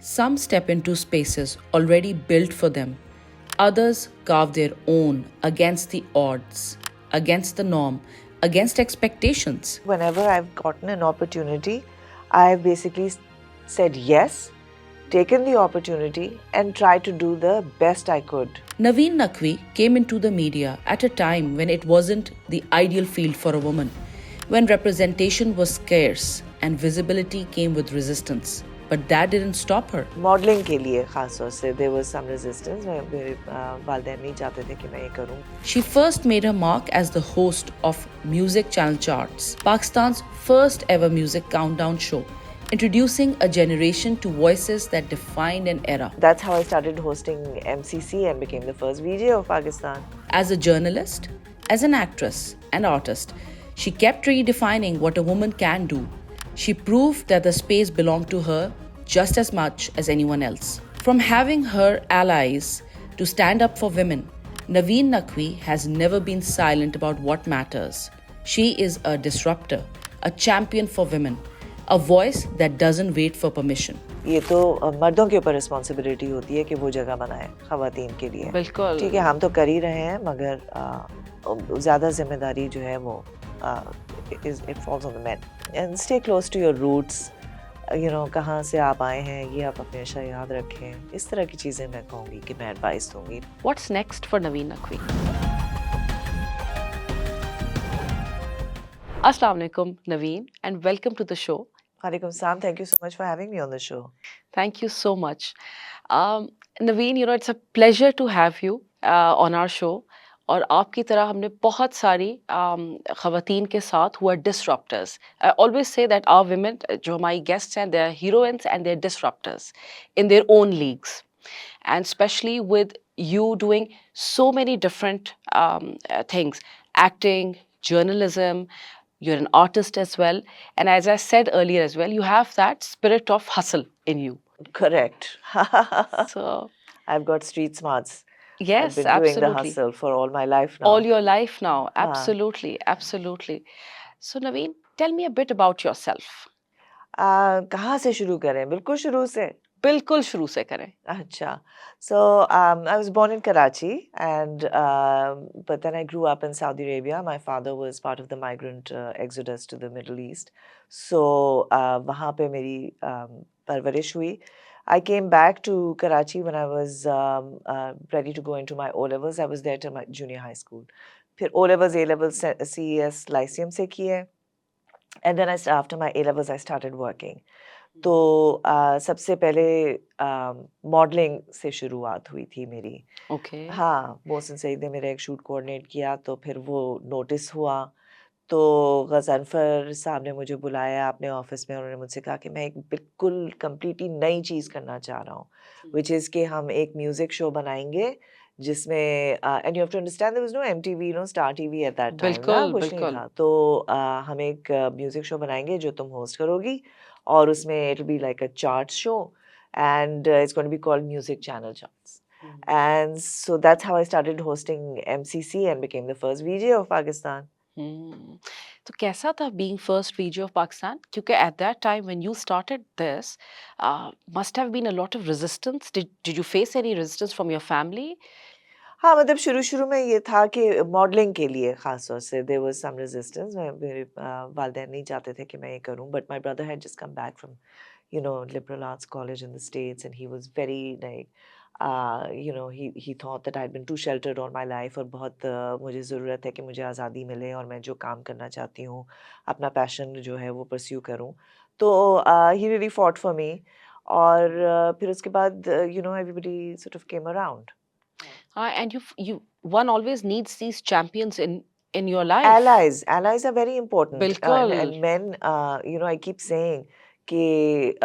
Some step into spaces already built for them. Others carve their own against the odds, against the norm, against expectations. Whenever I've gotten an opportunity, I've basically said yes, taken the opportunity, and tried to do the best I could. Naveen Naqvi came into the media at a time when it wasn't the ideal field for a woman, when representation was scarce and visibility came with resistance. But that didn't stop her. Modeling के लिए खास तौर से there was some resistance. मेरे वालिदैन नहीं चाहते थे कि मैं ये करूं. She first made her mark as the host of Music Channel Charts, Pakistan's first ever music countdown show, introducing a generation to voices that defined an era. That's how I started hosting MCC and became the first VJ of Pakistan. As a journalist, as an actress and artist, she kept redefining what a woman can do. She proved that the space belonged to her just as much as anyone else. From having her allies to stand up for women, Naveen Naqvi has never been silent about what matters. She is a disruptor, a champion for women, a voice that doesn't wait for permission. ये तो मर्दों के ऊपर responsibility होती है कि वो जगह बनाए खवातीन के लिए. बिल्कुल. ठीक है, हम तो कर ही रहे हैं, मगर ज़्यादा जिम्मेदारी जो है वो it falls on the men. And stay close to your roots. You know, कहाँ से आप आए हैं ये आप हमेशा याद रखें. इस तरह की चीज़ें मैं कहूँगी कि मैं एडवाइस दूँगी. What's next for Naveen Naqvi? Assalamu alaikum, Naveen, and welcome to the show. Walaikum Salam. Thank you so much for having me on the show. Thank you so much. Naveen, you know, it's a pleasure to have you on our show. और आपकी तरह हमने बहुत सारी ख़वातीन के साथ who are disruptors. I always say that our women, जो हमारी guests हैं, they are heroines and they're disruptors in their own leagues. And especially with you doing so many different things, acting, journalism, you're an artist as well. And as I said earlier as well, you have that spirit of hustle in you. Correct. So, I've got street smarts. yes, I've been doing the absolutely. hustle for all my life now. All your life now. Absolutely, absolutely. So, Naveen, tell me a bit about yourself. कहाँ से शुरू करें? बिल्कुल शुरू से. बिल्कुल शुरू से करें. Acha. So I was born in Karachi, and but then I grew up in Saudi Arabia. My father was part of the migrant exodus to the Middle East. So वहाँ पे मेरी परवरिश हुई. I came back to Karachi when I was ready to go into my O-levels. I was there till my junior high school. फिर O-levels, A-levels, CES, Lyceum से किए. And then after my A-levels, I started working. तो सबसे पहले modelling से शुरुआत हुई थी मेरी. Okay. हाँ, मोहसिन सईद ने मेरा एक शूट कोऑर्डिनेट किया, तो फिर वो नोटिस हुआ. तो गज़नफ़र साहब ने मुझे बुलाया अपने ऑफिस में. उन्होंने मुझसे कहा कि मैं एक बिल्कुल कंप्लीटली नई चीज़ करना चाह रहा हूँ, विच इज़ कि हम एक म्यूज़िक शो बनाएंगे जिसमें and you have to understand there was no MTV, no Star TV at that time ना, कुछ नहीं था. तो हम एक म्यूज़िक शो बनाएंगे जो तुम होस्ट करोगी, और उसमें it will be like a chart show, and it's going to be called music channel charts. And so that's how I started hosting MCC and became the first VJ of Pakistan. तो कैसा था being first VJ of Pakistan? क्योंकि at that time when you started this, must have been a lot of resistance. Did you face any resistance from your family? हाँ, मतलब शुरू-शुरू में ये था कि मॉडलिंग के लिए ख़ास तौर से there was some resistance. मेरे वालिदैन नहीं चाहते थे कि मैं ये करूँ, but my brother had just come back from, you know, liberal arts college in the States, and he was very like, you know, he thought that I'd been too sheltered all my life, और बहुत मुझे ज़रूरत है कि मुझे आज़ादी मिले और मैं जो काम करना चाहती हूँ, अपना पैशन जो है वो परस्यू करूँ. तो he really fought for me, और फिर उसके बाद you know, everybody sort of came around. And one always needs these champions in your life. Allies are very important. बिल्कुल. And men, you know, I keep saying कि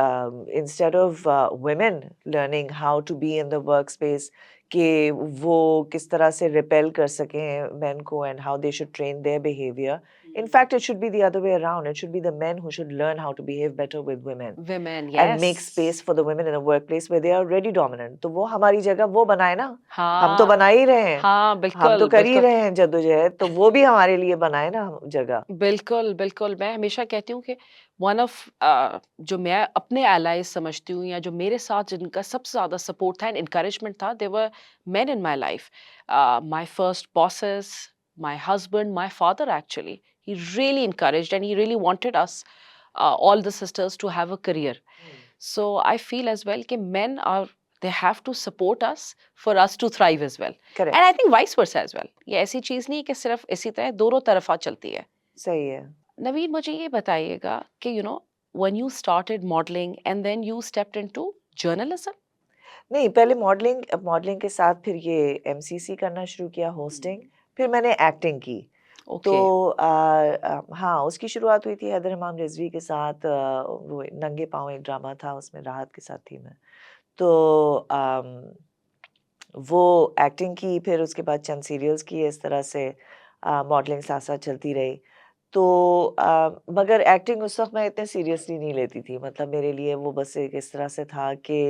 instead of women learning how to be in the workspace, कि वो किस तरह से repel कर सकें men को, and how they should train their behavior, In fact, it should be the other way around. It should be the men who should learn how to behave better with women women, and make space yes. for the women in a workplace where they are already dominant. तो वो हमारी जगह वो बनाए ना, हम तो हाँ बना ही रहे हैं, हाँ हम तो बिल्कुल कर ही बिल्कुल रहे हैं जद्दोजहद, तो वो भी हमारे लिए बनाए ना जगह। बिल्कुल, बिल्कुल। मैं हमेशा कहती हूँ कि वन ऑफ जो मैं अपने एलाइज़ समझती हूँ या जो मेरे साथ जिनका सबसे ज़्यादा सपोर्ट था एंड एनकरेजमेंट था, they were men in my life. My first bosses, my husband, my father actually. He really encouraged and he really wanted us all the sisters to have a career. So I feel as well कि men are they have to support us for us to thrive as well. And I correct, think vice versa as well. ये ऐसी चीज़ नहीं है कि सिर्फ इसी तरह दोनों तरफ़ा चलती है। सही है। नवीन मुझे ये बताइएगा कि when you started modelling and then you stepped into journalism. नहीं, पहले मॉडलिंग मॉडलिंग के साथ फिर ये एमसीसी करना शुरू किया, होस्टिंग, फिर मैंने एक्टिंग की। तो ओके। हाँ, उसकी शुरुआत हुई थी हैदर इमाम रिज़वी के साथ, वो नंगे पाँव एक ड्रामा था, उसमें राहत के साथ थी मैं। तो वो एक्टिंग की, फिर उसके बाद चंद सीरियल्स किए, इस तरह से मॉडलिंग साथ-साथ चलती रही। तो मगर एक्टिंग उस वक़्त मैं इतने सीरियसली नहीं लेती थी, मतलब मेरे लिए वो बस एक इस तरह से था कि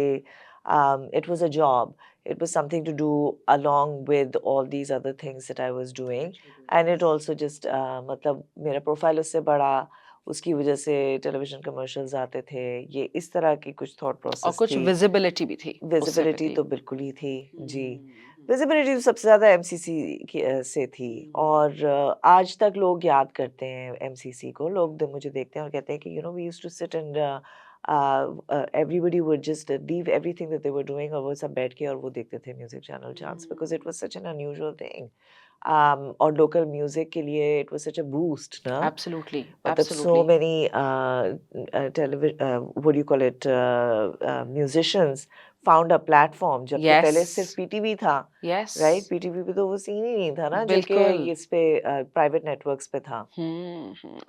it was a job, it was something to do along with all these other things that I was doing, and it also just मतलब मेरा प्रोफ़ाइल उससे बढ़ा, उसकी वज़ह से टेलीविज़न कमर्शियल्स आते थे, ये इस तरह की कुछ थॉट और प्रोसेस कुछ थी। विजिबिलिटी भी थी उससे पे विज़िबिलिटी थी। तो बिल्कुल ही थी, जी। हम्म। विज़िबिलिटी तो सबसे ज़्यादा एमसीसी से थी, और आज तक लोग याद करते हैं एमसीसी को। लोग मुझे देखते हैं और कहते हैं कि we used to sit and everybody would just leave everything that they were doing, और वो सब बैठ के और वो देखते थे music channel charts, because it was such an unusual thing. और लोकल म्यूजिक के लिए it was such a boost ना। एब्सोल्युटली मतलब so absolutely. many what do you call it, musicians found a platform, जबकि यस पहले सिर्फ PTV था, yes right? PTV पे तो वो सीन ही नहीं था ना, जबकि बिल्कुल। इस पे प्राइवेट नेटवर्क्स पे था।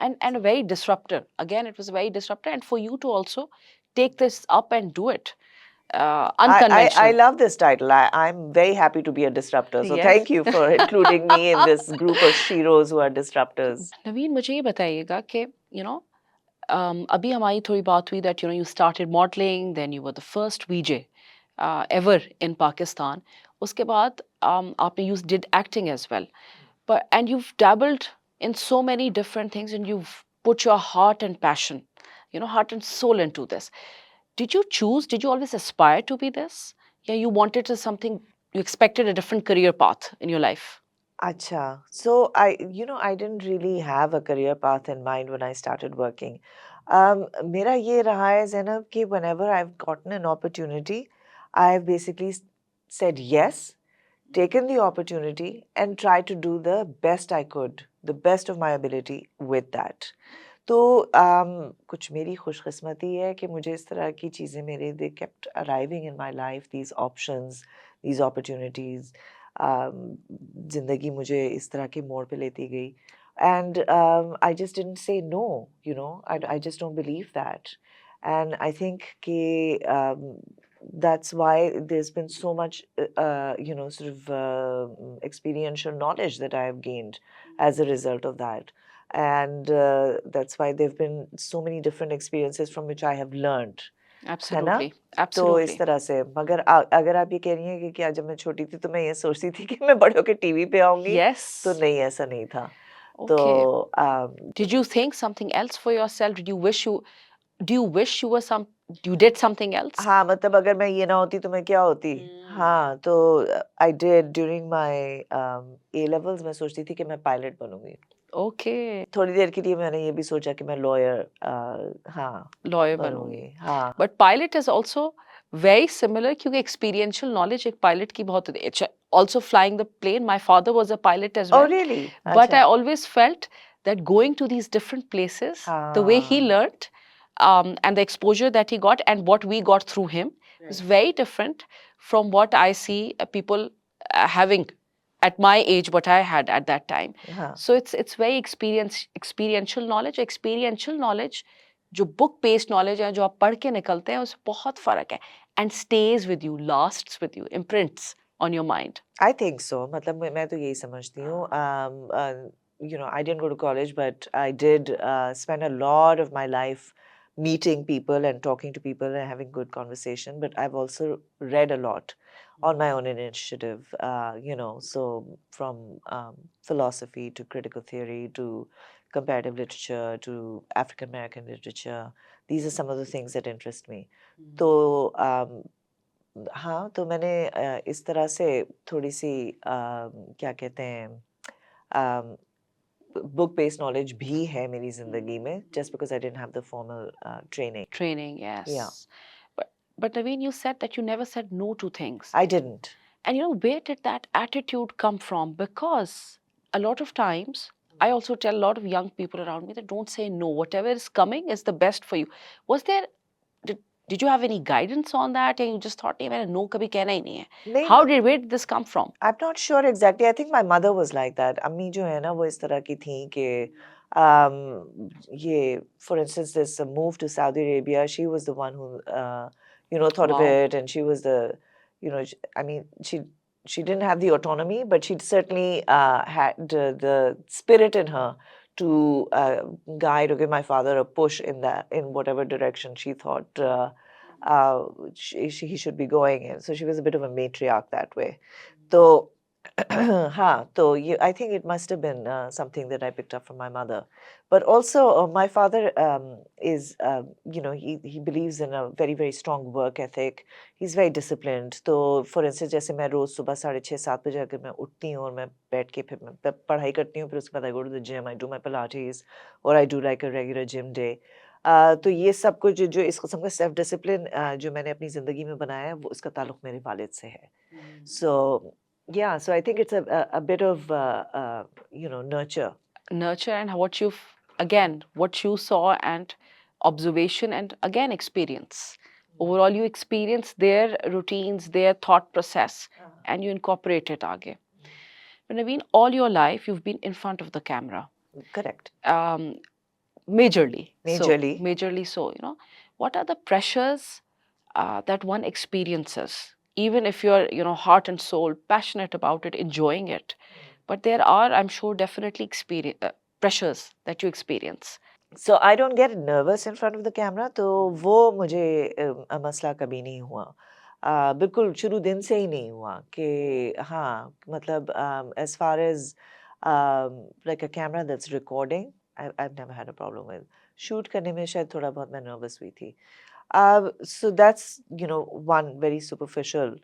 And very disruptive. Again, it was very disruptive, and for you to also take this up and do it I unconventional. love this title. I'm very happy to be a disruptor. So Yes. thank you for including me in this group of sheroes who are disruptors. नवीन मुझे ये बताइएगा कि you know अभी हमारी थोड़ी बात हुई that you started modeling, then you were the first VJ ever in Pakistan. उसके बाद आपने you did acting as well. But and you've dabbled in so many different things and you've put your heart and passion, heart and soul into this. Did you always aspire to be this? Yeah, you wanted to something, you expected a different career path in your life. Acha. So I didn't really have a career path in mind when I started working. मेरा ये रहा है ज़ैनब कि whenever I've gotten an opportunity, I've basically said yes, taken the opportunity, and tried to do the best I could, the best of my ability with that. तो कुछ मेरी खुशकिस्मती है कि मुझे इस तरह की चीज़ें मेरे they kept arriving in my life, these options, these opportunities. ज़िंदगी मुझे इस तरह के मोड़ पे लेती गई, and I just didn't say no, I just don't believe that. And I think कि that's why there's been so much sort of experiential knowledge that I have gained as a result of that. And that's why there've been so many different experiences from which I have learned, है ना? Absolutely. तो इस Absolutely. तरह से, मगर अगर आप ये कह रही हैं कि क्या जब मैं छोटी थी तो मैं ये सोचती थी कि मैं बड़े होके टीवी पे आऊँगी, तो Yes. नहीं, ऐसा नहीं था। तो Okay. A, Did you think something else for yourself? Do you wish you were you did something else? हाँ, मतलब अगर मैं ये ना होती तो मैं क्या होती? Hmm. हाँ, तो I did during my A levels, मैं सोचती थी कि मैं पायलट बनूँगी। Okay. थोड़ी देर के लिए मैंने ये भी सोचा कि मैं लॉयर हाँ, Lawyer बनूँगी। बनूँगी। हाँ। But pilot is also very similar क्योंकि experiential knowledge एक pilot की बहुत होती है। Also flying the plane, my father was a pilot as oh well. Really? But अच्छा। I always felt that going to these different places, the way he हाँ, learned, and the exposure that he got and what we got through him was very different from what I see people having at my age, what I had at that time. हाँ। So it's very experiential knowledge. Experiential knowledge जो book based knowledge है जो आप पढ़ के निकलते हैं उससे बहुत फर्क है and stage with you lasts with you imprints on your mind I think so, मतलब मैं तो यही समझती हूँ। I didn't go to college, but I did spend a lot of my life meeting people and talking to people and having good conversation. But I've also read a lot on my own initiative, so from philosophy to critical theory to comparative literature to African American literature. These are some of the things that interest me. तो हाँ, तो मैंने इस तरह से थोड़ी सी क्या कहते हैं अम, बुक बेस्ड नॉलेज भी है मेरी ज़िंदगी में just because I didn't have the formal training Training, या yes. But Naveen, you said that you never said no to things. I didn't And where did that attitude come from? Because a lot of times, I also tell a lot of young people around me that don't say no. Whatever is coming is the best for you. Was there, did you have any guidance on that? And you just thought, hey, मैंने no कभी कहना ही नहीं है. नहीं Where did this come from? I am not sure exactly I think my mother was like that अम्मी जो है ना वो इस तरह की थी कि ये for instance this move to Saudi Arabia she was the one who thought of Wow. it and she was the I mean she didn't have the autonomy but she certainly had the spirit in her to guide or give my father a push in whatever direction she thought he should be going in. So she was a bit of a matriarch that way. So, हाँ, तो ये I think it must have been something that I picked up from my mother. But also, my father is, he believes in a very, very strong work ethic. He's very disciplined. तो for instance, जैसे मैं रोज़ सुबह 6:30-7 बजे अगर मैं उठती हूँ और मैं बैठ के फिर मैं पढ़ाई करती हूँ फिर उसके बाद I go to the gym, I do my Pilates or I do like a regular gym day. तो ये सब कुछ जो इस किस्म का सेल्फ डिसिप्लिन जो मैंने अपनी ज़िंदगी में बनाया है वो उसका ताल्लुक मेरे वालिद से है। So yeah, so I think it's a bit of nurture. Nurture and again, what you saw and observation and again experience. Overall, you experience their routines, their thought process, and you incorporate it आगे. But Naveen, all your life you've been in front of the camera, Correct. majorly. Majorly. Majorly so. What are the pressures that one experiences, even if you're, heart and soul passionate about it, enjoying it, but there are, I'm sure, definitely pressures that you experience. So I don't get nervous in front of the camera, तो वो मुझे मसला कभी नहीं हुआ। बिल्कुल शुरू दिन से ही नहीं हुआ कि हाँ, मतलब as far as like a camera that's recording, I've never had a problem with. Shoot करने में शायद थोड़ा बहुत मैं नर्वस हुई थी। So that's, one very superficial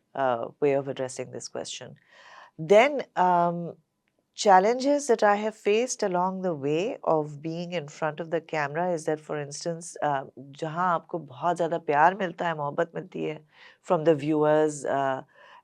way of addressing this question. Then challenges that I have faced along the way of being in front of the camera is that, for instance, जहाँ आपको बहुत ज़्यादा प्यार मिलता है, मोहब्बत मिलती है from the viewers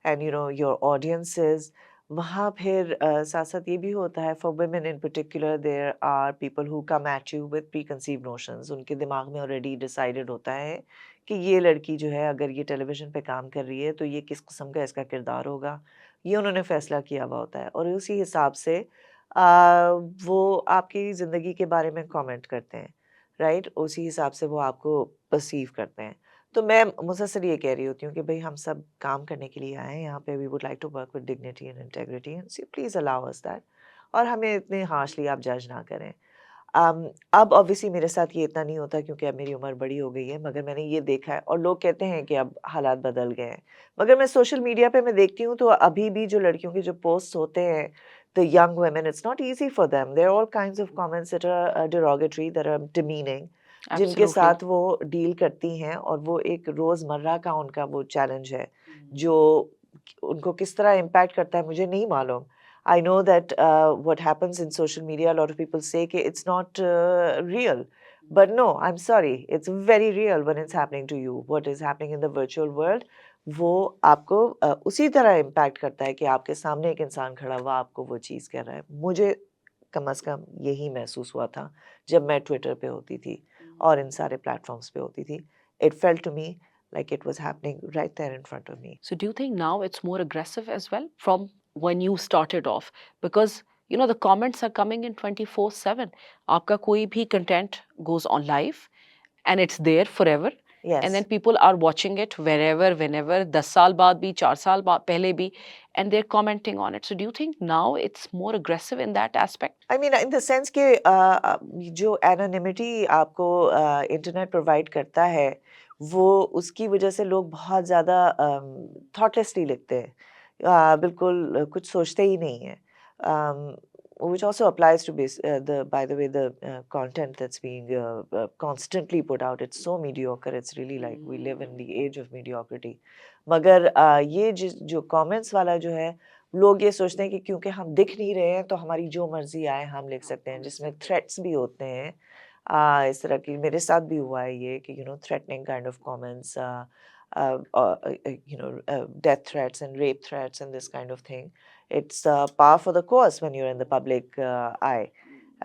and your audiences, वहाँ फिर साथ साथ ये भी होता है for women in particular there are people who come at you with preconceived notions. उनके दिमाग में already decided होता है कि ये लड़की जो है अगर ये टेलीविज़न पे काम कर रही है तो ये किस किस्म का इसका किरदार होगा। ये उन्होंने फ़ैसला किया हुआ होता है और उसी हिसाब से वो आपकी ज़िंदगी के बारे में कमेंट करते हैं, राइट? उसी हिसाब से वो आपको पर्सीव करते हैं। तो मैं मुसलसल ये कह रही होती हूँ कि भई हम सब काम करने के लिए आए हैं यहाँ पे, we would like to work with dignity and integrity and so please allow us that और हमें इतने हार्शली आप जज ना करें। अब ऑब्वियसली मेरे साथ ये इतना नहीं होता क्योंकि अब मेरी उम्र बड़ी हो गई है, मगर मैंने ये देखा है और लोग कहते हैं कि अब हालात बदल गए हैं। मगर मैं सोशल मीडिया पे मैं देखती हूँ तो अभी भी जो लड़कियों के जो पोस्ट्स होते हैं, the young women, it's not easy for them. There are all kinds of comments that are derogatory, that are demeaning, जिनके Absolutely. साथ वो डील करती हैं और वो एक रोज़मर्रा का उनका वो चैलेंज है, जो उनको किस तरह इम्पैक्ट करता है मुझे नहीं मालूम। I know that what happens in social media, a lot of people say कि it's not real. But no, I'm sorry, it's very real when it's happening to you. What is happening in the virtual world, वो आपको उसी तरह impact करता है कि आपके सामने एक इंसान खड़ा हुआ आपको वो चीज़ कह रहा है। मुझे कम से कम यही महसूस हुआ था जब मैं ट्विटर पे होती थी और इन सारे प्लेटफॉर्म्स पे होती थी। It felt to me like it was happening right there in front of me. So do you think now it's more aggressive as well from when you started off? Because the comments are coming in 24/7. आपका कोई भी content goes on live and it's there forever. and then Yes. people are watching it wherever, whenever, 10 साल बाद भी, 4 साल बाद पहले भी, and they're commenting on it. So do you think now it's more aggressive in that aspect? I mean in the sense कि जो anonymity आपको इंटरनेट प्रोवाइड करता है, वो उसकी वजह से लोग बहुत ज़्यादा थॉटलेसली लिखते हैं। बिल्कुल कुछ सोचते ही नहीं हैं। Which also applies to by the way, the content that's being constantly put out. It's so mediocre. It's really like we live in the age of mediocrity. मगर ये जो कमेंट्स वाला जो है, लोग ये सोचते हैं कि क्योंकि हम दिख नहीं रहे हैं तो हमारी जो मर्जी आए हम लिख सकते हैं, जिसमें थ्रेट्स भी होते हैं। इस तरह की मेरे साथ भी हुआ है ये कि threatening kind of comments, death threats and rape threats and this kind of thing. It's par for the course when you're in the public eye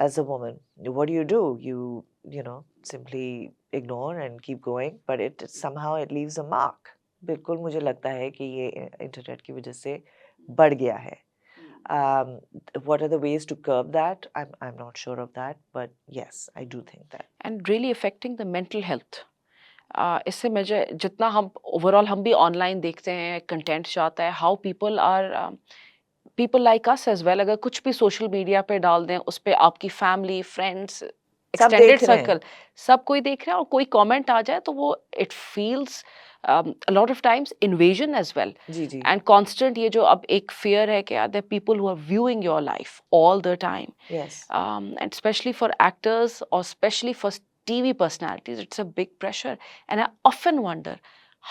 as a woman. What do? Simply ignore and keep going, but it somehow it leaves a mark. बिल्कुल मुझे लगता है कि ये internet की वजह से बढ़ गया है। Um, what are the ways to curb that? I'm not sure of that, but yes, I do think that. And really affecting the mental health. इससे मुझे जितना हम ओवरऑल हम भी ऑनलाइन देखते हैं, कंटेंट जाता है, how people like us as well, अगर कुछ भी सोशल मीडिया पे डाल दें, उस पे आपकी फैमिली, फ्रेंड्स, सब एक्सटेंडेड देख रहे हैं। सर्कल, सब कोई देख रहा है और कोई कमेंट आ जाए तो वो it feels a lot of times invasion as well जी, जी। एंड कांस्टेंट ये जो अब एक फ़ियर है कि there are people who are viewing your life all the time, Yes. and especially for actors or especially for TV personalities, it's a big pressure. And I often wonder,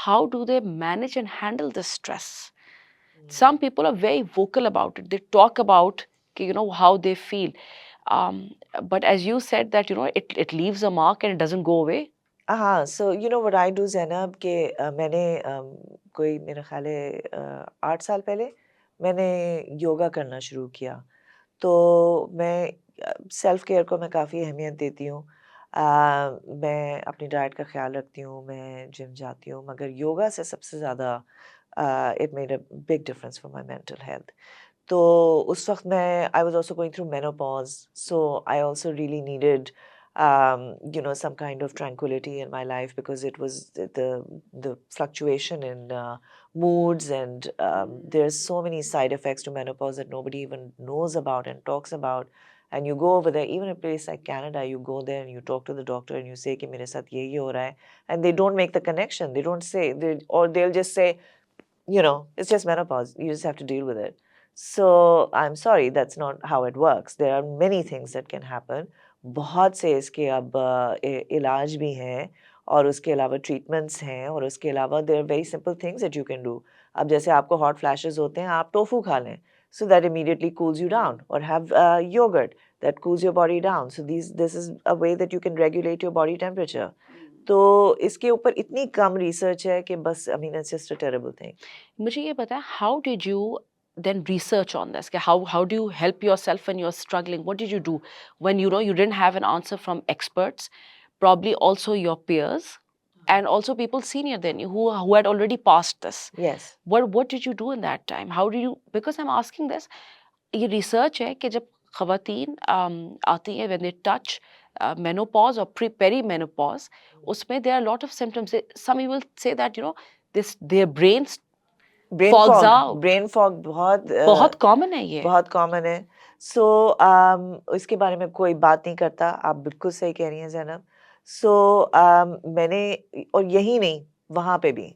how do they manage and handle this stress? Some people are very vocal about it. They talk about how they feel. But as you said that it leaves a mark and it doesn't go away. हाँ, so what I do Zainab कि मैंने कोई मेरा ख़्याल है 8 साल पहले मैंने योगा करना शुरू किया। तो मैं सेल्फ केयर को मैं काफ़ी अहमियत देती हूँ। मैं अपनी डाइट का ख़्याल रखती हूँ, मैं जिम जाती हूँ, मगर योगा से सबसे ज़्यादा it made a big difference for my mental health. तो उस वक़्त मैं I was also going through menopause, so I also really needed some kind of tranquility in my life because it was the fluctuation in moods, and there's so many side effects to menopause that nobody even knows about and talks about. And you go over there, even a place like Canada, you go there and you talk to the doctor and you say कि मेरे साथ ये हो रहा है, and they don't make the connection. They don't say, or they'll just say, it's just menopause. You just have to deal with it. So I'm sorry, that's not how it works. There are many things that can happen. बहुत से इसके अब इलाज भी हैं, और उसके अलावा ट्रीटमेंट्स हैं, और उसके अलावा there are very simple things that you can do. अब जैसे आपको हॉट फ्लैशेस होते हैं, आप टोफू खा लें, so that immediately cools you down, or have yogurt that cools your body down. So this is a way that you can regulate your body temperature. तो इसके ऊपर इतनी कम रिसर्च है कि बस आई mean it's just a terrible thing. मुझे ये बताएं, how did you then research on this? How do you help yourself when you're struggling? What did you do when you didn't have an answer from experts, probably also your peers, and also people senior than you who had already passed this? Yes. What did you do in that time? How did you, because I'm asking this, ये research है कि जब खवातीन आती हैं when they touch menopause or perimenopause, उसमें there are a lot of symptoms. Some people say that this their brains brain falls fog, out. Brain fog बहुत बहुत कॉमन है ये. बहुत कॉमन है। सो इसके बारे में कोई बात नहीं करता। आप बिल्कुल सही कह रही हैं ज़ैनब। सो मैंने, और यही नहीं, वहाँ पे भी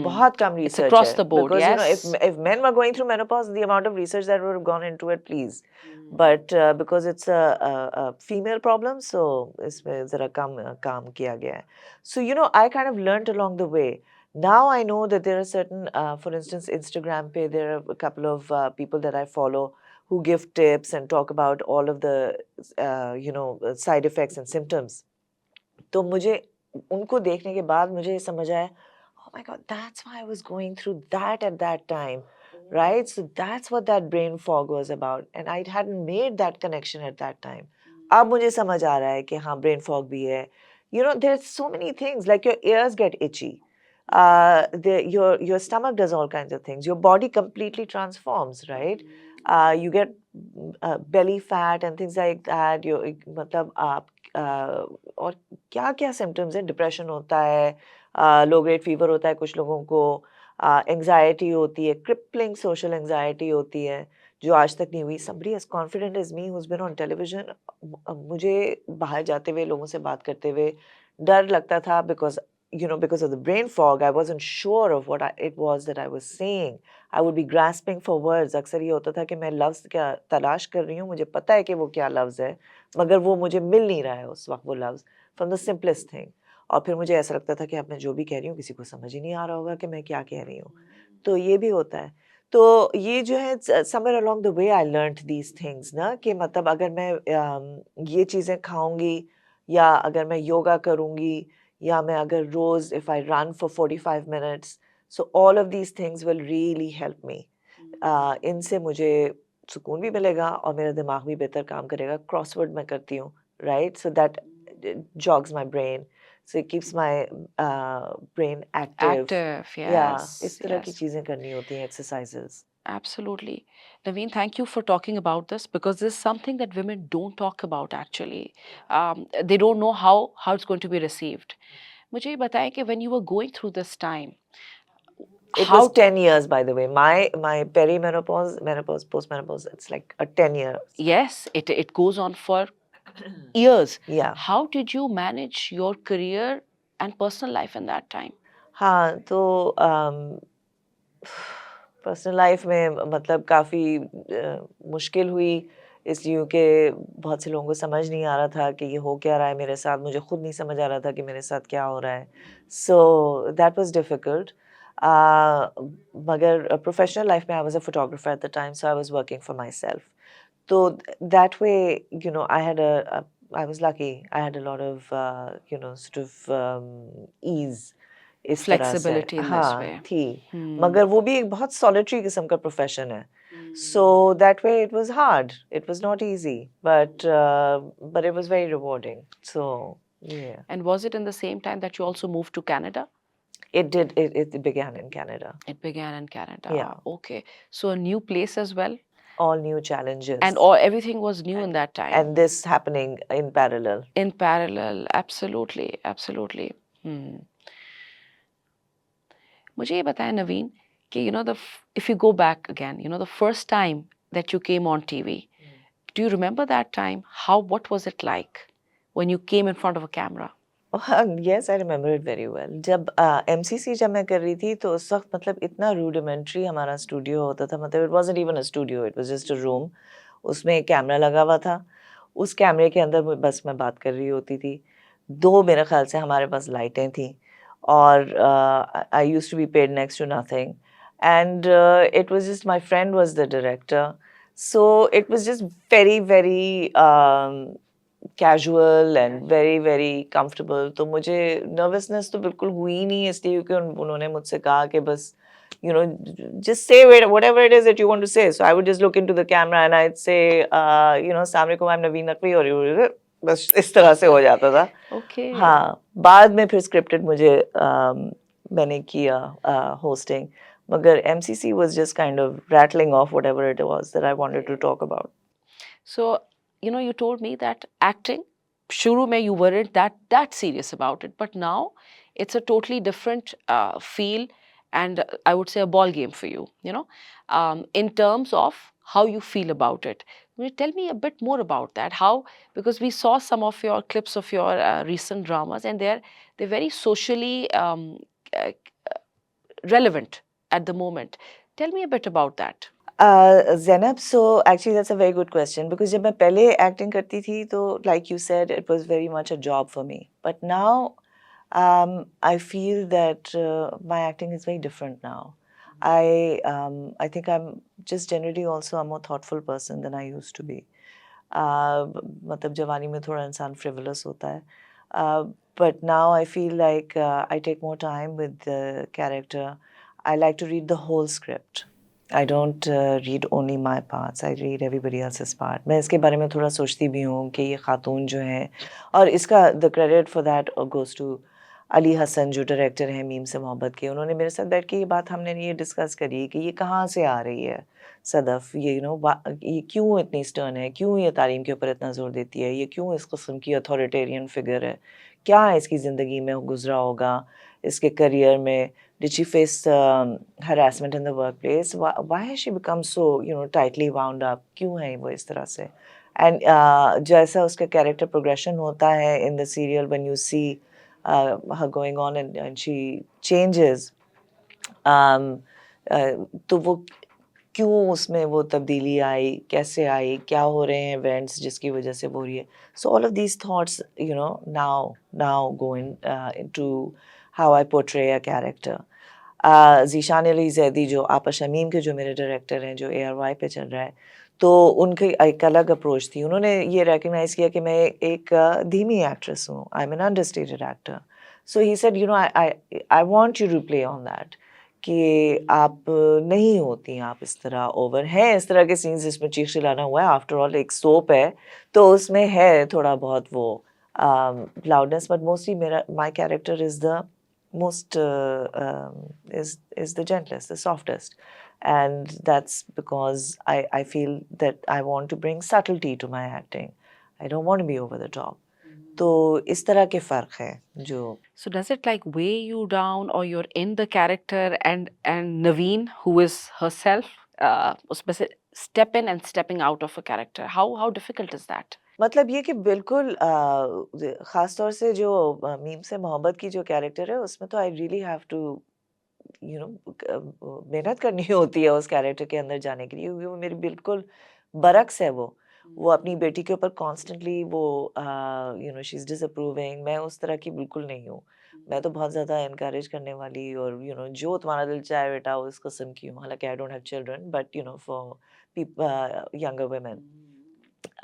बहुत कम It's रिसर्च across है, the board, because yes. if men were going through menopause, the amount of research that would have gone into it, please. But because it's a female problem, so इसमें ज़रा कम काम किया गया है। So I kind of learnt along the way. Now I know that there are certain, for instance, Instagram पे there are a couple of people that I follow who give tips and talk about all of the side effects and symptoms. तो मुझे उनको देखने के बाद मुझे ये समझ आया, oh my God, that's why I was going through that at that time, right? So that's what that brain fog was about, and I hadn't made that connection at that time. अब मुझे समझ आ रहा है कि हाँ, brain fog भी है. There's so many things, like your ears get itchy. Your stomach does all kinds of things. Your body completely transforms, right? You get belly fat and things like that. मतलब आप और क्या क्या symptoms हैं, depression होता है, low grade fever होता है कुछ लोगों को, एंग्जाइटी होती है, क्रिपलिंग सोशल एंग्जाइटी होती है जो आज तक नहीं हुई। Somebody as confident as me who's been on television, मुझे बाहर जाते हुए लोगों से बात करते हुए डर लगता था, because because of the brain fog, I wasn't sure of what it was that I was saying. I would be grasping for words. अक्सर ये होता था कि मैं लफ्ज़ क्या तलाश कर रही हूँ, मुझे पता है कि वो क्या लफ्ज़ है, मगर वो मुझे मिल नहीं रहा है उस वक़्त वो लफ्ज़, फ्रॉम द सिंपलेस्ट थिंग। और फिर मुझे ऐसा लगता था कि अब मैं जो भी कह रही हूँ किसी को समझ ही नहीं आ रहा होगा कि मैं क्या कह रही हूँ। तो ये भी होता है। तो ये जो है somewhere along the way I learned these things ना, कि मतलब अगर मैं ये चीज़ें खाऊँगी या अगर मैं योगा करूँगी या मैं अगर रोज़ if I run for 45 minutes, so all of these things will really help me. इनसे मुझे सुकून भी मिलेगा और मेरा दिमाग भी बेहतर काम करेगा। क्रॉसवर्ड मैं करती हूँ, right? So that jogs my brain, so it keeps my brain active. Active, या yes, इस तरह की yes. चीज़ें करनी होती हैं, exercises. Absolutely. Naveen, thank you for talking about this because this is something that women don't talk about actually. They don't know how it's going to be received. मुझे ये बताएं कि when you were going through this time, It was how 10 years, by the way. My perimenopause, menopause, postmenopause, it's like a 10 years. yes, it goes on for years. Yeah. How did you manage your career and personal life in that time? हाँ, तो personal life में मतलब काफ़ी मुश्किल हुई, इसलिए कि बहुत से लोगों को समझ नहीं आ रहा था कि ये हो क्या रहा है मेरे साथ, मुझे खुद नहीं समझ आ रहा था कि मेरे साथ क्या हो रहा है। So that was difficult. मगर प्रोफ़ेशनल लाइफ में आई was a photographer at the time, so I was working for my self. So that way, I had I was lucky. I had a lot of, sort of ease इस तरह से। Flexibility in this हाँ, way. थी। Hmm. मगर वो भी एक बहुत solitary किस्म का प्रोफ़ेशन है। So that way it was hard. It was not easy, but it was very rewarding. So yeah, And was it in the same time that you also moved to Canada? it did. It began in Canada. It began in Canada. Yeah, Okay. So a new place as well. all new And challenges, all everything was new in that time. and this happening in parallel. In parallel. Absolutely. Absolutely. Hmm. मुझे ये बताएं नवीन कि if you go back again, the first time that you came on TV, do you remember that time? What was it like when you came in front of a camera? Yes, I remember it very well. जब MCC जब मैं कर रही थी तो उस वक्त मतलब इतना रूडिमेंट्री हमारा स्टूडियो होता था, मतलब it wasn't even a studio, it was just a room. उसमें एक कैमरा लगा हुआ था, उस कैमरे के अंदर बस मैं बात कर रही होती थी। 2 मेरे ख़्याल से हमारे पास लाइटें थीं और I used to be paid next to nothing and it was just my friend was the director. So it was just very very casual and very very comfortable. तो मुझे नर्वसनेस तो बिल्कुल हुई ही नहीं, इसलिए क्योंकि उन्होंने मुझसे कहा कि बस just say whatever it is that you want to say. So I would just look into the camera and I'd say, अस्सलाम वालेकुम, I'm Naveen Naqvi, और बस इस तरह से हो जाता था। Okay. हाँ, बाद में फिर स्क्रिप्टेड मुझे मैंने किया होस्टिंग, मगर MCC was just kind of rattling off whatever it was that I wanted to talk about. So, you told me that acting, shuru mein you weren't that serious about it, but now it's a totally different feel, and I would say a ball game for you. In terms of how you feel about it. Will you tell me a bit more about that? How, because we saw some of your clips of your recent dramas, and they're very socially uh, relevant at the moment. Tell me a bit about that. Zainab, so actually that's a very good question, because जब मैं पहले acting करती थी तो like you said it was very much a job for me, but now I feel that my acting is very different now. I think I'm just generally also a more thoughtful person than I used to be. मतलब जवानी में थोड़ा इंसान frivolous होता है, but now I feel like I take more time with the character. I like to read the whole script. I don't read only my parts. I read everybody else's part. मैं इसके बारे में थोड़ा सोचती भी हूँ कि ये खातून जो है, और इसका the credit for that goes to Ali Hasan जो डायरेक्टर हैं मीम से मोहब्बत के। उन्होंने मेरे साथ बैठ के ये बात हमने ये डिस्कस करी कि ये कहाँ से आ रही है सदफ़, ये ये क्यों इतनी स्टर्न है, क्यों ये तालीम के ऊपर इतना ज़ोर देती है, ये क्यों इस किस्म की अथॉरिटेरियन फिगर है, क्या इसकी ज़िंदगी में गुजरा होगा इसके करियर में? Did she face harassment in the workplace? Why has she become so, tightly wound up? क्यों है वो इस तरह से? And जैसा उसका कैरेक्टर प्रोग्रेशन होता है in the serial, when you see her going on and she changes, um, तो वो क्यों उसमें वो तब्दीली आई, कैसे आई, क्या हो रहे हैं इवेंट्स जिसकी वजह से वो हो रही है? सो all of these thoughts now go into how I portray a character. Zeeshan Ali Zaidi जो आपा शमीम के जो मेरे डायरेक्टर हैं, जो ARY पे चल रहा है, तो उनकी एक अलग अप्रोच थी। उन्होंने ये रिकॉग्नाइज़ किया कि मैं एक धीमी एक्ट्रेस हूँ, I am an understated actor. So he said, I want you to play on that, कि आप नहीं होती हैं, आप इस तरह ओवर हैं, इस तरह के सीन्स जिसमें चीख चिल्लाना हुआ है, आफ्टर ऑल एक सोप है, तो उसमें है थोड़ा बहुत वो लाउडनेस, बट मोस्टली मेरा my character is the most is the gentlest, the softest, and that's because I feel that I want to bring subtlety to my acting. I don't want to be over the top. तो इस तरह के फ़र्क हैं जो So does it like weigh you down, or you're in the character and Naveen, who is herself, उसमें से step in and stepping out of a character? How difficult is that? मतलब ये कि बिल्कुल ख़ास तौर से जो मीम से मोहब्बत की जो कैरेक्टर है, उसमें तो आई रियली हैव टू मेहनत करनी होती है उस कैरेक्टर के अंदर जाने के लिए, क्योंकि वो मेरी बिल्कुल बरक्स है वो अपनी बेटी के ऊपर कॉन्स्टेंटली वो शी इज़ डिसअप्रूविंग। मैं उस तरह की बिल्कुल नहीं हूँ। मैं तो बहुत ज़्यादा एनकरेज करने वाली और जो तुम्हारा दिल चाहे बेटा उस किस्म की हूँ। हालाँकि I don't have children, but for younger women.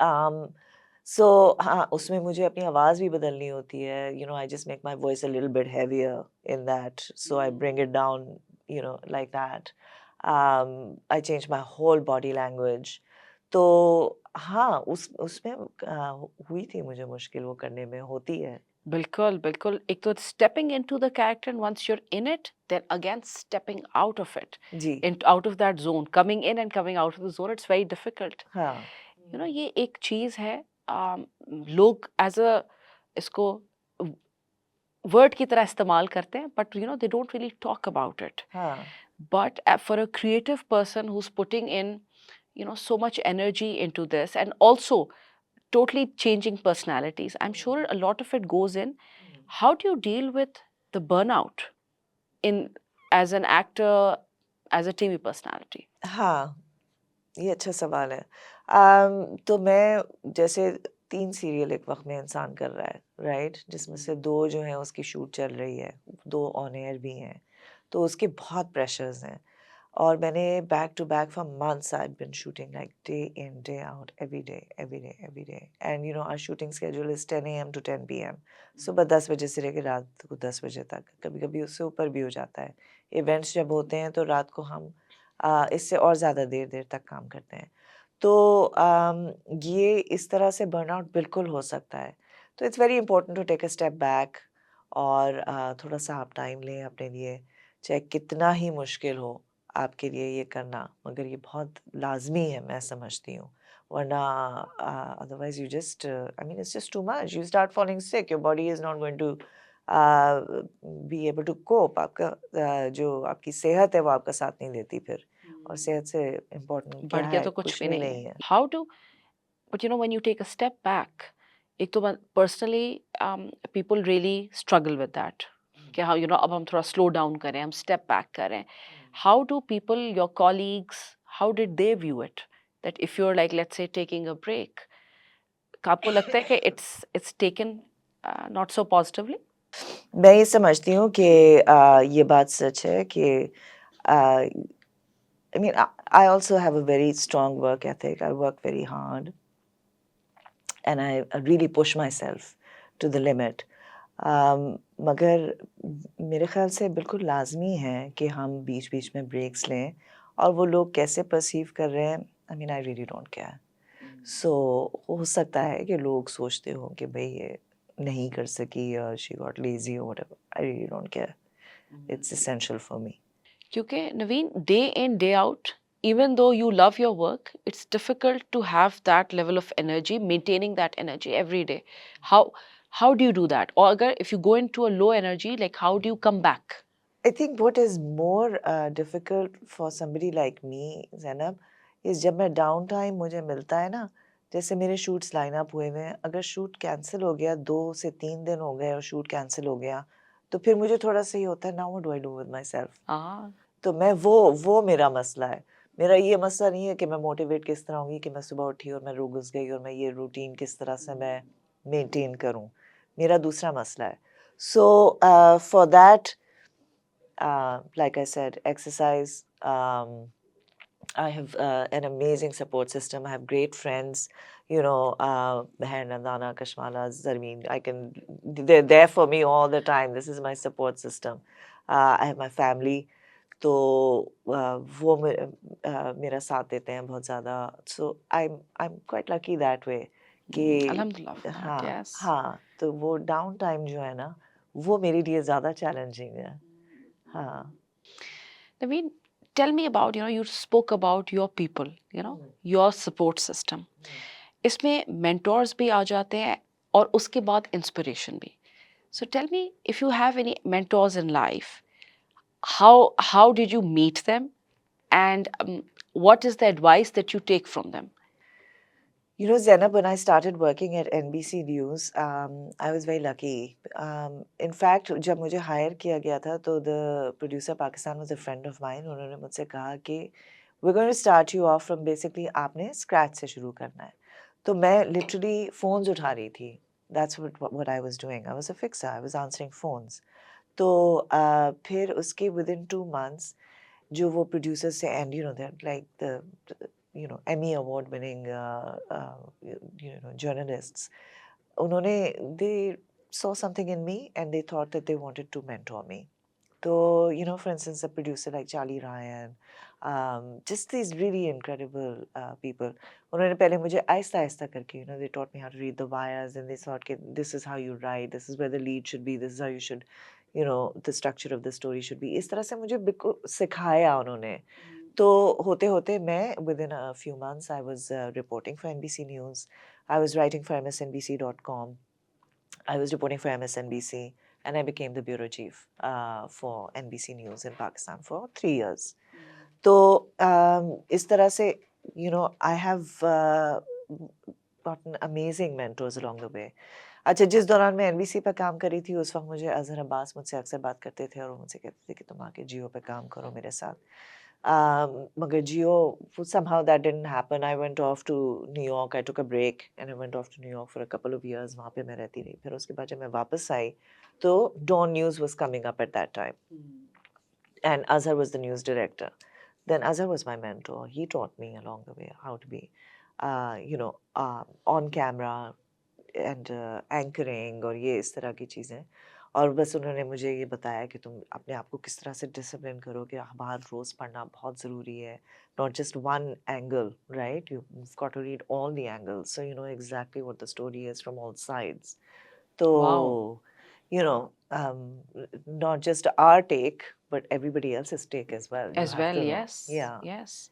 um, so हाँ, उसमें मुझे अपनी आवाज़ भी बदलनी होती है, I just make my voice a little bit heavier in that, so I bring it down, like that. I change my whole body language. तो हाँ, उसमें हुई थी मुझे मुश्किल, वो करने में होती है। बिल्कुल, बिल्कुल। एक तो stepping into the character, and once you're in it, then again stepping out of it, ji, out of that zone, coming in and coming out of the zone, it's very difficult. हाँ, ये एक चीज़ है, लोग as a इसको word की तरह इस्तेमाल करते हैं, but they don't really talk about it. हाँ, But for a creative person who's putting in, so much energy into this, and also totally changing personalities, I'm sure a lot of it goes in. How do you deal with the burnout in as an actor, as a TV personality? हाँ। ये अच्छा सवाल है। तो मैं जैसे 3 serial एक वक़्त में इंसान कर रहा है, राइट? जिसमें से 2 जो हैं उसकी शूट चल रही है, 2 ऑन एयर भी हैं। तो उसके बहुत प्रेशर्स हैं और मैंने back to back for months I have been shooting like day in, day out, every day, every day, every day. And our shooting schedule is 10 AM to 10 PM। सुबह 10 बजे से लेके रात को 10 बजे तक, कभी-कभी उससे ऊपर भी हो जाता है। इवेंट्स जब होते हैं तो रात को हम इससे और ज़्यादा देर-देर तक काम करते हैं। तो ये इस तरह से बर्नआउट बिल्कुल हो सकता है। तो it's very important to take a step back और थोड़ा-सा आप टाइम लें अपने लिए, चाहे कितना ही मुश्किल हो आपके लिए ये करना, मगर ये बहुत लाज़मी है मैं समझती हूँ। वरना otherwise you just I mean it's just too much, you start falling sick, your body is not going to be able to cope. आपका जो आपकी सेहत है वो आपका साथ नहीं देती फिर। और सेहत से इम्पोर्टेंट क्या बढ़ के है? तो कुछ कुछ भी भी नहीं है। नहीं है। How do, but when you take a step back, एक तो personally, people really struggle with that, कि हाँ, अब हम थोड़ा slow down करें, हम step back करें। How do people, your colleagues, how did they view it? That if you're like, let's say, taking a break, आपको लगता है कि it's taken not so positively? मैं ये समझती हूँ कि ये बात सच है कि I mean I also have a very strong work ethic. I work very hard and I really push myself to the limit. मगर मेरे ख़्याल से बिल्कुल लाज़मी है कि हम बीच-बीच में ब्रेक्स लें और वो लोग कैसे पर्सीव कर रहे हैं, I mean I really don't care. So हो सकता है कि लोग सोचते हों कि भई ये नहीं कर सकी या शी गॉट लेज़ी और whatever. I really don't care. It's essential for me. क्योंकि Naveen, day in day out, even though you love your work, it's difficult to have that level of energy, maintaining that energy every day. how How do you do that? Or अगर if you go into a low energy, like how do you come back? I think what is more difficult for somebody like me, Zainab, is जब मैं down time मुझे मिलता है ना, जैसे मेरे shoots line up हुए हुए हैं, अगर शूट कैंसिल हो गया 2 से 3 दिन हो गए और शूट कैंसिल हो गया, तो फिर मुझे थोड़ा सा ही होता है, now what do I do with my self. Ah, तो मैं वो मेरा मसला है। मेरा ये मसला नहीं है कि मैं मोटिवेट किस तरह होंगी कि मैं सुबह उठी और मैं रो घुस गई और मैं ये रूटीन किस तरह से मैं मेंटेन करूँ। मेरा दूसरा मसला है। So for that like I said, exercise. I have an amazing support system. I have great friends. You know, Behan, Nandana, Kashmala, Zarmeen. They're there for me all the time. This is my support system. I have my family. तो वो मेरा साथ देते हैं बहुत ज़्यादा. So I'm quite lucky that way कि Alhamdulillah for that. हाँ Yes. हाँ तो वो डाउन टाइम जो है ना वो मेरे लिए ज़्यादा चैलेंजिंग है. हाँ. Naveen, tell me about, you spoke about your people, your support system. इसमें mentors भी आ जाते हैं और उसके बाद inspiration भी. So tell me, if you have any mentors in life, how did you meet them, and what is the advice that you take from them? You know, Zainab, when I started working at NBC News, I was very lucky. In fact, जब मुझे hire किया गया था, तो the producer Pakistan was a friend of mine. उन्होंने मुझसे कहा कि we're going to start you off from basically आपने scratch से शुरू करना है. तो मैं literally phones उठा रही थी. That's what I was doing. I was a fixer. I was answering phones. तो फिर उसके within 2 months जो वो producers थे, and you know they're like the Emmy award winning journalists, उन्होंने they saw something in me and they thought that they wanted to mentor me. So, for instance, a producer like Charlie Ryan, just these really incredible people. उन्होंने पहले मुझे आहिस्ता आहिस्ता करके, they taught me how to read the wires and they thought, कि this is how you write, this is where the lead should be, this is how you should, the structure of the story should be. इस तरह से मुझे बिल्कुल सिखाया उन्होंने. तो होते होते मैं within a few months I was reporting for NBC News. I was writing for MSNBC.com. I was reporting for MSNBC and I became the bureau chief for NBC News in Pakistan for 3 years. तो इस तरह से I have gotten amazing mentors along the way. अच्छा, जिस दौरान मैं NBC पे काम कर रही थी उस वक्त मुझे अजहर अब्बास मुझसे अक्सर बात करते थे और वो मुझसे कहते थे कि तुम आके जियो पे काम करो मेरे साथ. मगर जियो, somehow that didn't happen. I went off to New York. I took a break and I went off to New York for a couple of years. वहाँ पे मैं रहती रही. फिर उसके बाद जब मैं वापस आई तो Dawn News was coming up at that time. And Azhar was the news director. Then Azhar was my mentor. He taught me along the way how to be, on camera and anchoring और ये इस तरह की चीज़ें. और बस उन्होंने मुझे ये बताया कि तुम अपने आप को किस तरह से डिसिप्लिन करो कि अखबार रोज़ पढ़ना बहुत ज़रूरी है. Not just one angle, right? You've got to read all the angles so you know exactly what the story is from all sides. Wow. So, not just our take, but everybody else's take as well. You As have well, to know. yes. Yeah. Yes.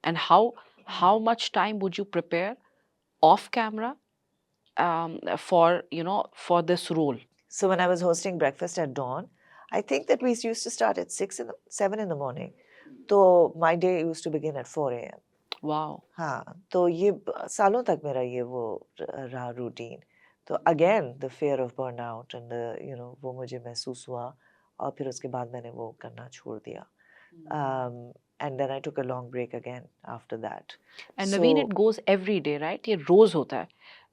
And how much time would you prepare off camera for this role? So when I was hosting breakfast at dawn, I think that we used to start at 7 in the morning. So my day used to begin at 4 a.m. Wow. हाँ, तो ये सालों तक मेरा ये वो रहा routine. तो again the fear of burnout and वो मुझे महसूस हुआ और फिर उसके बाद मैंने वो करना छोड़ दिया. And then I took a long break again after that. And So Naveen, it goes every day, right? ये रोज होता है.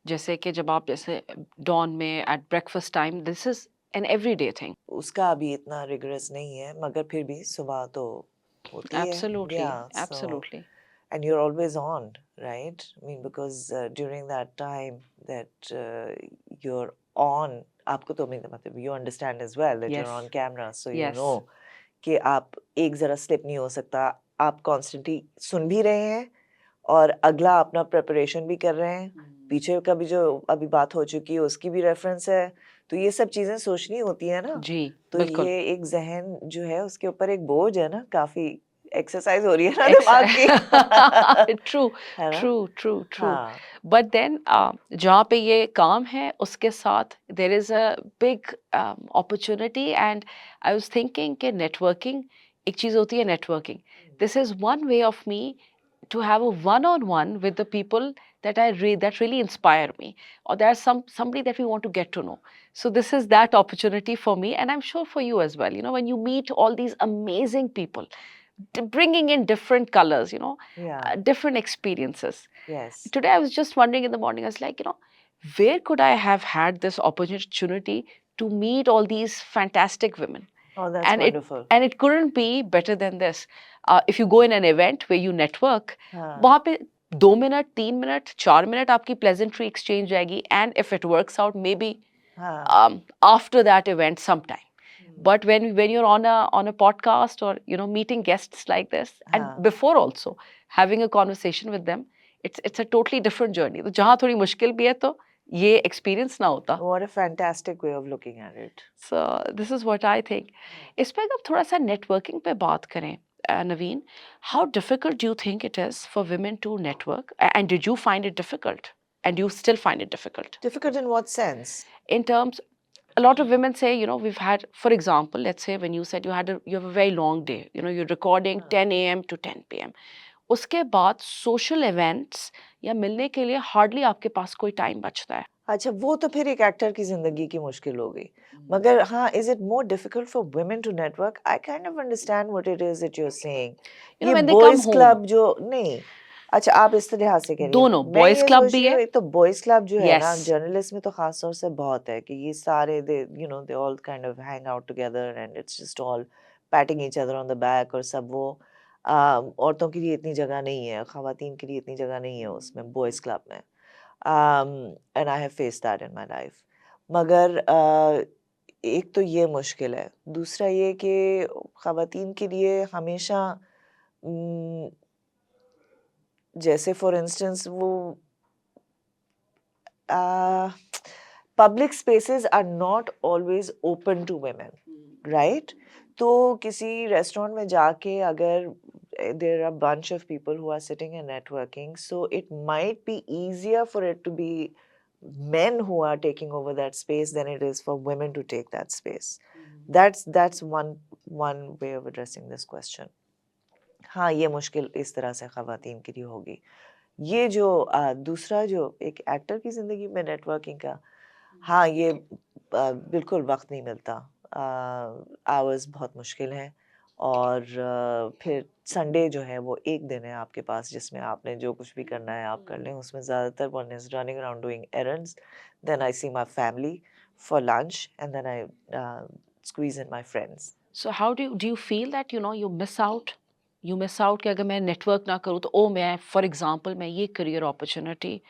जैसे कि जब आप जैसे dawn में at breakfast time, this is an everyday thing. उसका अभी इतना रिगरस नहीं है मगर फिर भी सुबह तो होती है. Absolutely. Yeah, so Absolutely. and you're always on, right? I mean, because during that time that you're on, आपको तो मतलब you understand as well that you're Yes. on camera, so you Yes. know कि आप एक जरा slip नहीं हो सकता. आप कॉन्स्टेंटली सुन भी रहे हैं और अगला अपना प्रिपरेशन भी कर रहे हैं. पीछे का भी जो अभी बात हो चुकी है उसकी भी रेफरेंस है. तो ये सब चीज़ें सोचनी होती है ना. जी, तो बिल्कुल. ये एक ज़हन जो है उसके ऊपर एक बोझ है ना काफ़ी एक्सरसाइज हो रही है ना दिमाग की। ट्रू है ना? ट्रू ट्रू ट्रू हाँ, बट देन जहाँ पे ये काम है उसके साथ there is a big opportunity and I was thinking कि नेटवर्किंग एक चीज़ होती है networking this is one way of me to have a one-on-one with the people that really inspire me, or there's somebody that we want to get to know. So this is that opportunity for me, and I'm sure for you as well. You know, when you meet all these amazing people, bringing in different colors, yeah, different experiences. yes. Today I was just wondering in the morning, I was like, where could I have had this opportunity to meet all these fantastic women? Oh, that's and it wonderful. and it couldn't be better than this. If you go in an event where you network, हाँ, वहाँ पे 2 minute 3 minute 4 minute आपकी pleasantry exchange जाएगी, and if it works out, maybe हाँ, after that event sometime. Hmm, But when you're on a podcast, or meeting guests like this, and हाँ. before also having a conversation with them, it's a totally different journey. तो जहाँ थोड़ी मुश्किल भी है, तो ये experience ना होता. What a fantastic way of looking at it. So this is what I think. इस पे अगर थोड़ा सा networking पे बात करें, Naveen, how difficult do you think it is for women to network? And did you find it difficult? And you still find it difficult? Difficult in what sense? In terms, a lot of women say, we've had, for example, let's say when you said you have a very long day, you're recording हाँ. 10 a.m. to 10 p.m. उसके बाद social events या मिलने के लिए hardly आपके पास कोई time बचता है. अच्छा, वो तो फिर एक एक्टर की ज़िंदगी की मुश्किल हो गई। मगर हाँ, is it more difficult for women to network? I kind of understand what it is that you are saying. ये When they come boys home, club जो नहीं, अच्छा आप इस लिहाज से कह रही हैं। दोनों मैं boys ये club सोच भी रही हूँ है. एक तो बॉयज़ क्लब जो है ना, Yes. जर्नलिस्ट में तो ख़ास तौर से बहुत है कि ये सारे they all kind of hang out together and it's just all patting each other on the back और सब वो औरतों के लिए इतनी जगह नहीं है, ख़वातीन के लिए इतनी जगह नहीं है उसमें बॉयज़ क्लब में। And I have faced that in my life. मगर एक तो ये मुश्किल है, दूसरा ये कि ख़वातीन के लिए हमेशा उम, जैसे फॉर इंस्टेंस वो uh, public spaces are not always open to women, right? तो किसी रेस्टोरेंट में जाके अगर there are a bunch of people who are sitting and networking, so it might be easier for it to be men who are taking over that space than it is for women to take that space. That's one way of addressing this question. हाँ, ये मुश्किल इस तरह से ख़वातीन के लिए होगी। ये जो दूसरा जो एक एक्टर की ज़िंदगी में नेटवर्किंग का, हाँ, ये बिल्कुल वक़्त नहीं मिलता। आवर्स बहुत मुश्किल हैं और फिर संडे जो है वो एक दिन है आपके पास जिसमें आपने जो कुछ भी करना है आप कर लें। उसमें ज़्यादातर one is running around doing errands, then I see my family for lunch and then I squeeze in my friends. So how do you feel that you miss out? You miss out कि अगर मैं network ना करूँ तो मैं for example मैं ये career opportunity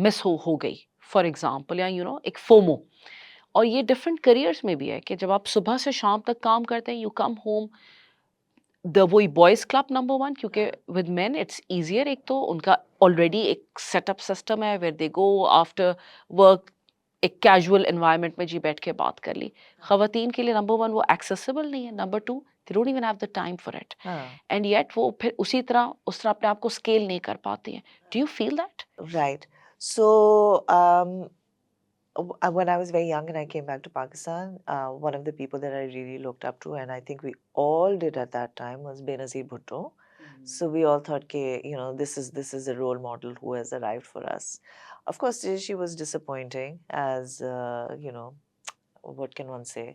miss हो गई फॉर एग्जांपल, या एक फोमो. और ये डिफरेंट करियर्स में भी है कि जब आप सुबह से शाम तक काम करते हैं, यू कम होम, द वही बॉयज़ क्लब नंबर 1, क्योंकि हाँ, विद मेन इट्स ईज़ियर, एक तो उनका ऑलरेडी एक सेटअप सिस्टम है where they go after work, एक कैजुअल एनवायरनमेंट में जी बैठ के बात कर ली. हाँ, खवातीन के लिए नंबर 1 वो एक्सेसिबल नहीं है, number 2 they don't even have the time for it, हाँ, एंड येट वो फिर उस तरह अपने आप को स्केल नहीं कर पाती हैं. Do you feel that? Right. So when I was very young and I came back to Pakistan, one of the people that I really looked up to, and I think we all did at that time, was Benazir Bhutto. So we all thought, okay, this is a role model who has arrived for us. Of course, she was disappointing, as what can one say?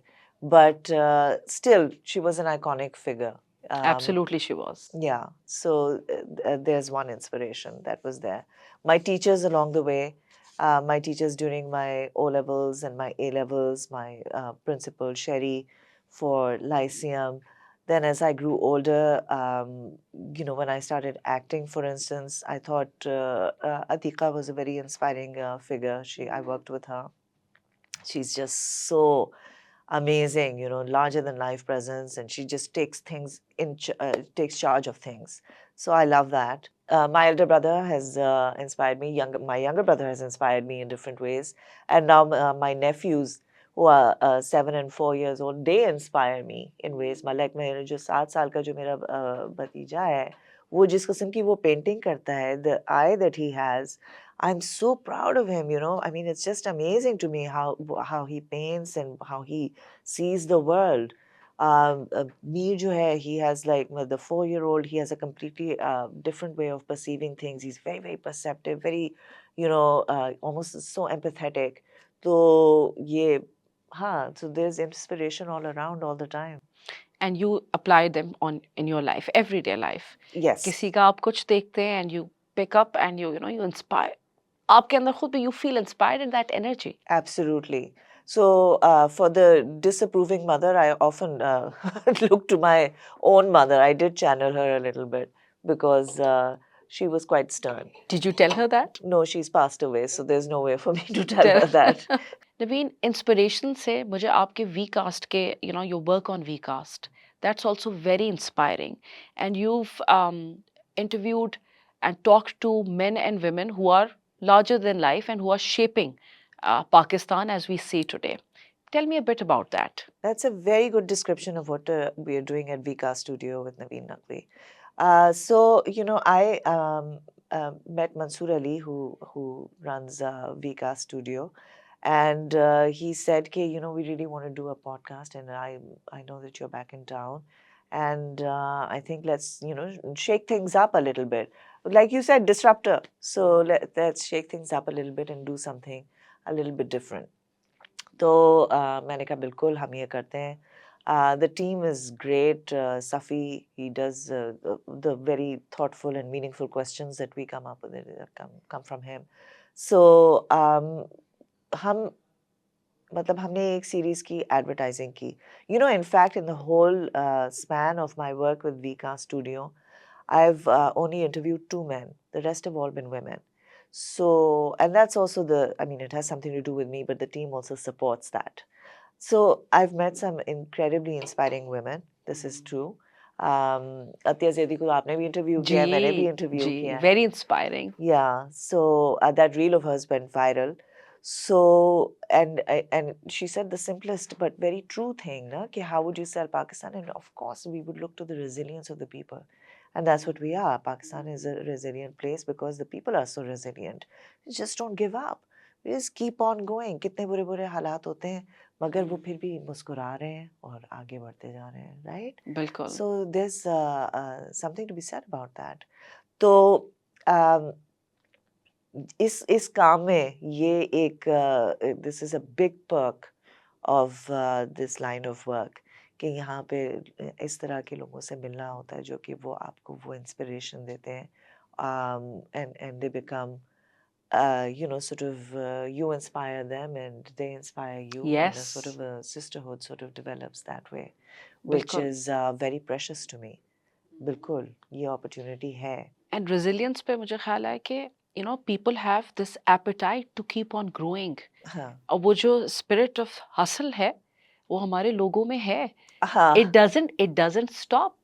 But still, she was an iconic figure. Absolutely she was. Yeah, so there's one inspiration that was there. My teachers along the way, my teachers during my O levels and my A levels, my principal Sherry for Lyceum. Then as I grew older, when I started acting, for instance, I thought Atika was a very inspiring figure. I worked with her. She's just so amazing, larger than life presence, and she just takes things takes charge of things. So I love that. My elder brother has inspired me. My younger brother has inspired me in different ways, and now my nephews who are 7 and 4 years old, they inspire me in ways. Like मेरे जो 7 साल का जो मेरा भतीजा है, वो जिस किस्म की वो पेंटिंग करता है, the eye that he has, I'm so proud of him, you know. I mean, it's just amazing to me how he paints and how he sees the world. Mir jo hai, he has like the 4-year-old, he has a completely different way of perceiving things. He's very, very perceptive, very, you know, almost so empathetic. So, yeah, so there's inspiration all around all the time. And you apply them on in your life, everyday life. Yes, किसी का आप कुछ देखते हैं and you pick up and you inspire. आपके अंदर खुद भी you feel inspired in that energy. absolutely. So, for the disapproving mother, I often look to my own mother. I did channel her a little bit because she was quite stern. Did you tell her that? No, she's passed away, so there's no way for me to tell Tell- her that. Naveen, inspiration से मुझे आपके we cast के your work on we cast, that's also very inspiring, and you've interviewed and talked to men and women who are larger than life and who are shaping Pakistan as we see today. Tell me a bit about that. That's a very good description of what we are doing at Vika Studio with Naveen Naqvi. So, you know, I met Mansoor Ali, who runs Vika Studio, and he said, "Okay, you know, we really want to do a podcast, and I know that you're back in town, and I think let's, you know, shake things up a little bit. Like you said, disruptor. So let's shake things up a little bit and do something a little bit different." तो मैंने कहा बिल्कुल हम ये करते हैं. The team is great. Safi, he does the very thoughtful and meaningful questions that we come up with come from him. So हम मतलब हमने एक सीरीज की एडवर्टाइजिंग की. You know, in fact, in the whole span of my work with Vika Studio, I've only interviewed 2 men. The rest have all been women. So, and that's also I mean, it has something to do with me, but the team also supports that. So, I've met some incredibly inspiring women. This is true. Athiya Zaidi को आपने भी interview किया है, मैंने भी interview जी, किया है. very inspiring. Yeah, so that reel of hers went viral. So, and she said the simplest but very true thing, na, कि how would you sell Pakistan? And of course, we would look to the resilience of the people. And that's what we are. Pakistan is a resilient place because the people are so resilient. You just don't give up. We just keep on going. कितने बुरे बुरे हालात होते हैं, मगर वो फिर भी मुस्कुरा रहे हैं और आगे बढ़ते जा रहे हैं, right? बिल्कुल. So there's something to be said about that. तो um, इस काम में ये एक this is a big perk of this line of work कि यहाँ पे इस तरह के लोगों से मिलना होता है जो कि वो आपको वो इंस्पिरेशन देते हैं and they become you know sort of you inspire them and they inspire you and a sort Yes, of a sisterhood sort of develops that way which बिल्कुल. is very precious to me. बिल्कुल ये opportunity है. And resilience पे मुझे ख्याल है कि people have this appetite to keep on growing, हाँ और वो जो स्पिरिट ऑफ हसल है वो हमारे लोगों में है. हाँ इट डजंट स्टॉप.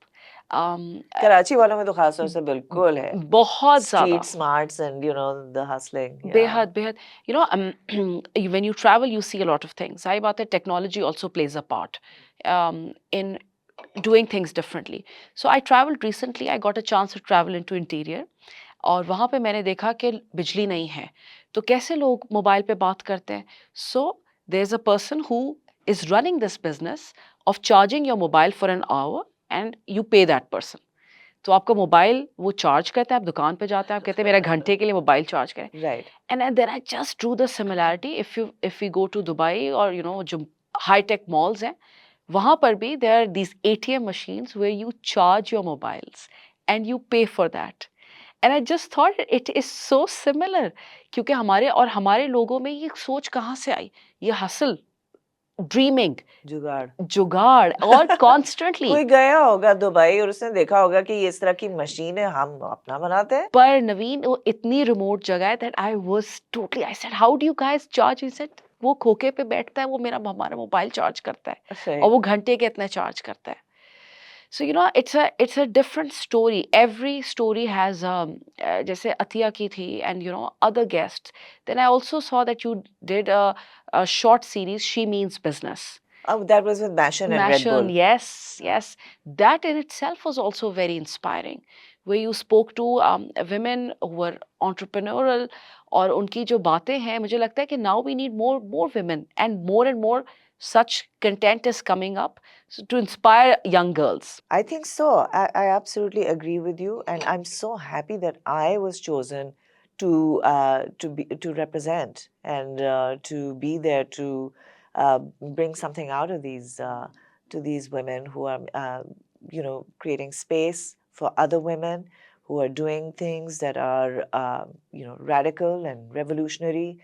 कराची वालों में तो खास तौर से बिल्कुल है. बहुत ज्यादा. Street smarts and you know the hustling. Yeah. बेहद बेहद. When you travel you see a lot of things. सही बात है, technology also plays a part in doing things differently. So I traveled recently. I got a chance to travel into interior. और वहाँ पे मैंने देखा कि बिजली नहीं है, तो कैसे लोग मोबाइल पे बात करते हैं. So there is a person who is running this business of charging your mobile for an hour and you pay that person. तो आपका मोबाइल वो चार्ज करता है, आप दुकान पे जाते हैं, आप कहते हैं मेरा घंटे के लिए मोबाइल चार्ज करें. Right. And then I just drew the similarity. If we go to Dubai or जो high tech malls हैं, वहाँ पर भी there are these ATM machines where you charge your mobiles and you pay for that. And I just thought it is so similar, क्योंकि हमारे लोगों में ये सोच कहाँ से आई, ये हसल, ड्रीमिंग, जुगाड़. जुगाड़ और कॉन्स्टेंटली. कोई गया होगा दुबई और उसने देखा होगा कि ये इस तरह की मशीन है, हम अपना बनाते हैं. पर नवीन वो इतनी रिमोट जगह है that I was totally, I said how do you guys charge. He said वो खोखे पे बैठता है, वो हमारा मोबाइल चार्ज करता है और Right. वो घंटे के इतना चार्ज करता है. So it's a different story. Every story has जैसे अतिया की थी and other guests. Then I also saw that you did short series, She Means Business. Oh, that was with Mashin and Red Mashon, Bull. yes, yes. That in itself was also very inspiring, where you spoke to women who were entrepreneurial, और उनकी जो बातें हैं, मुझे लगता है कि now we need more women, and more such content is coming up to inspire young girls. I think so. I absolutely agree with you, and I'm so happy that I was chosen to represent and to be there to bring something out of these to these women who are creating space for other women who are doing things that are radical and revolutionary.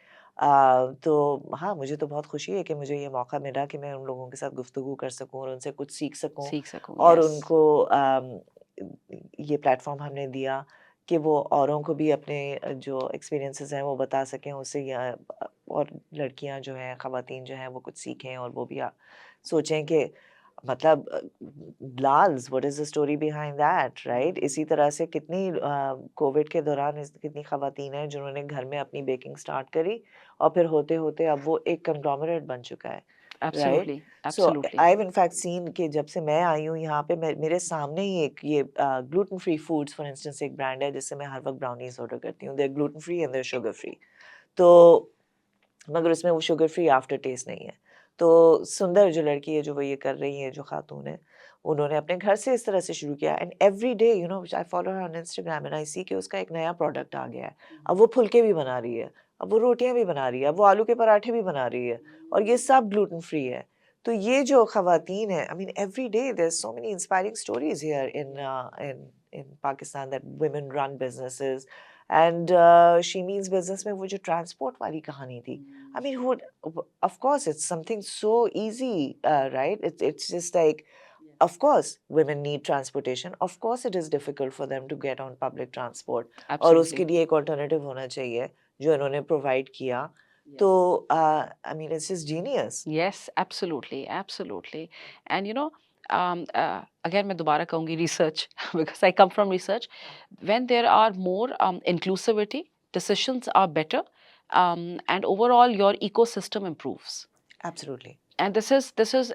तो हाँ, मुझे तो बहुत खुशी है कि मुझे ये मौका मिला कि मैं उन लोगों के साथ गुफ्तगू कर सकूँ और उनसे कुछ सीख सकूँ सीख सकूं, और yes. उनको ये प्लेटफॉर्म हमने दिया कि वो औरों को भी अपने जो एक्सपीरियंसेस हैं वो बता सकें उससे, या और लड़कियां जो हैं, ख़वातीन जो हैं, वो कुछ सीखें और वो भी सोचें कि मतलब Lals what is the story behind that, right? इसी तरह से कितनी कोविड के दौरान कितनी ख़वातीन हैं जिन्होंने घर में अपनी बेकिंग स्टार्ट करी और फिर होते होते अब वो एक कंग्लोमरेट बन चुका है, right? Absolutely, so absolutely. I have in fact seen कि जब से मैं आई हूँ यहाँ पे, मेरे सामने ही एक ये gluten free foods for instance एक ब्रांड है जिससे मैं हर वक्त ब्राउनीज ऑर्डर करती हूँ। They are gluten free and they are sugar free, तो मगर उसमें वो शुगर फ्री आफ्टर टेस्ट नहीं है। तो सुंदर जो लड़की है, जो वो ये कर रही है, जो खातून है, उन्होंने अपने घर से इस तरह से शुरू किया and every day I follow her on Instagram and I see कि उसका एक नया प्रोडक्ट आ गया है। अब वो फुलके भी बना रही है, अब वो रोटियां भी बना रही है, अब वो आलू के पराठे भी बना रही है और ये सब ग्लूटेन फ्री है। तो ये जो खवातीन है, I mean every day there so many inspiring stories here in Pakistan that women run businesses and she means business में वो जो ट्रांसपोर्ट वाली कहानी थी, I mean, who would, of course, it's something so easy, right? It's just like, of course, women need transportation. Of course, it is difficult for them to get on public transport. और उसके Absolutely. लिए एक alternative होना चाहिए जो इन्होंने provide किया. तो, I mean, it's just genius. Yes, absolutely, absolutely. And again, मैं दोबारा कहूँगी research because I come from research. When there are more inclusivity, decisions are better, and overall your ecosystem improves. Absolutely. And this is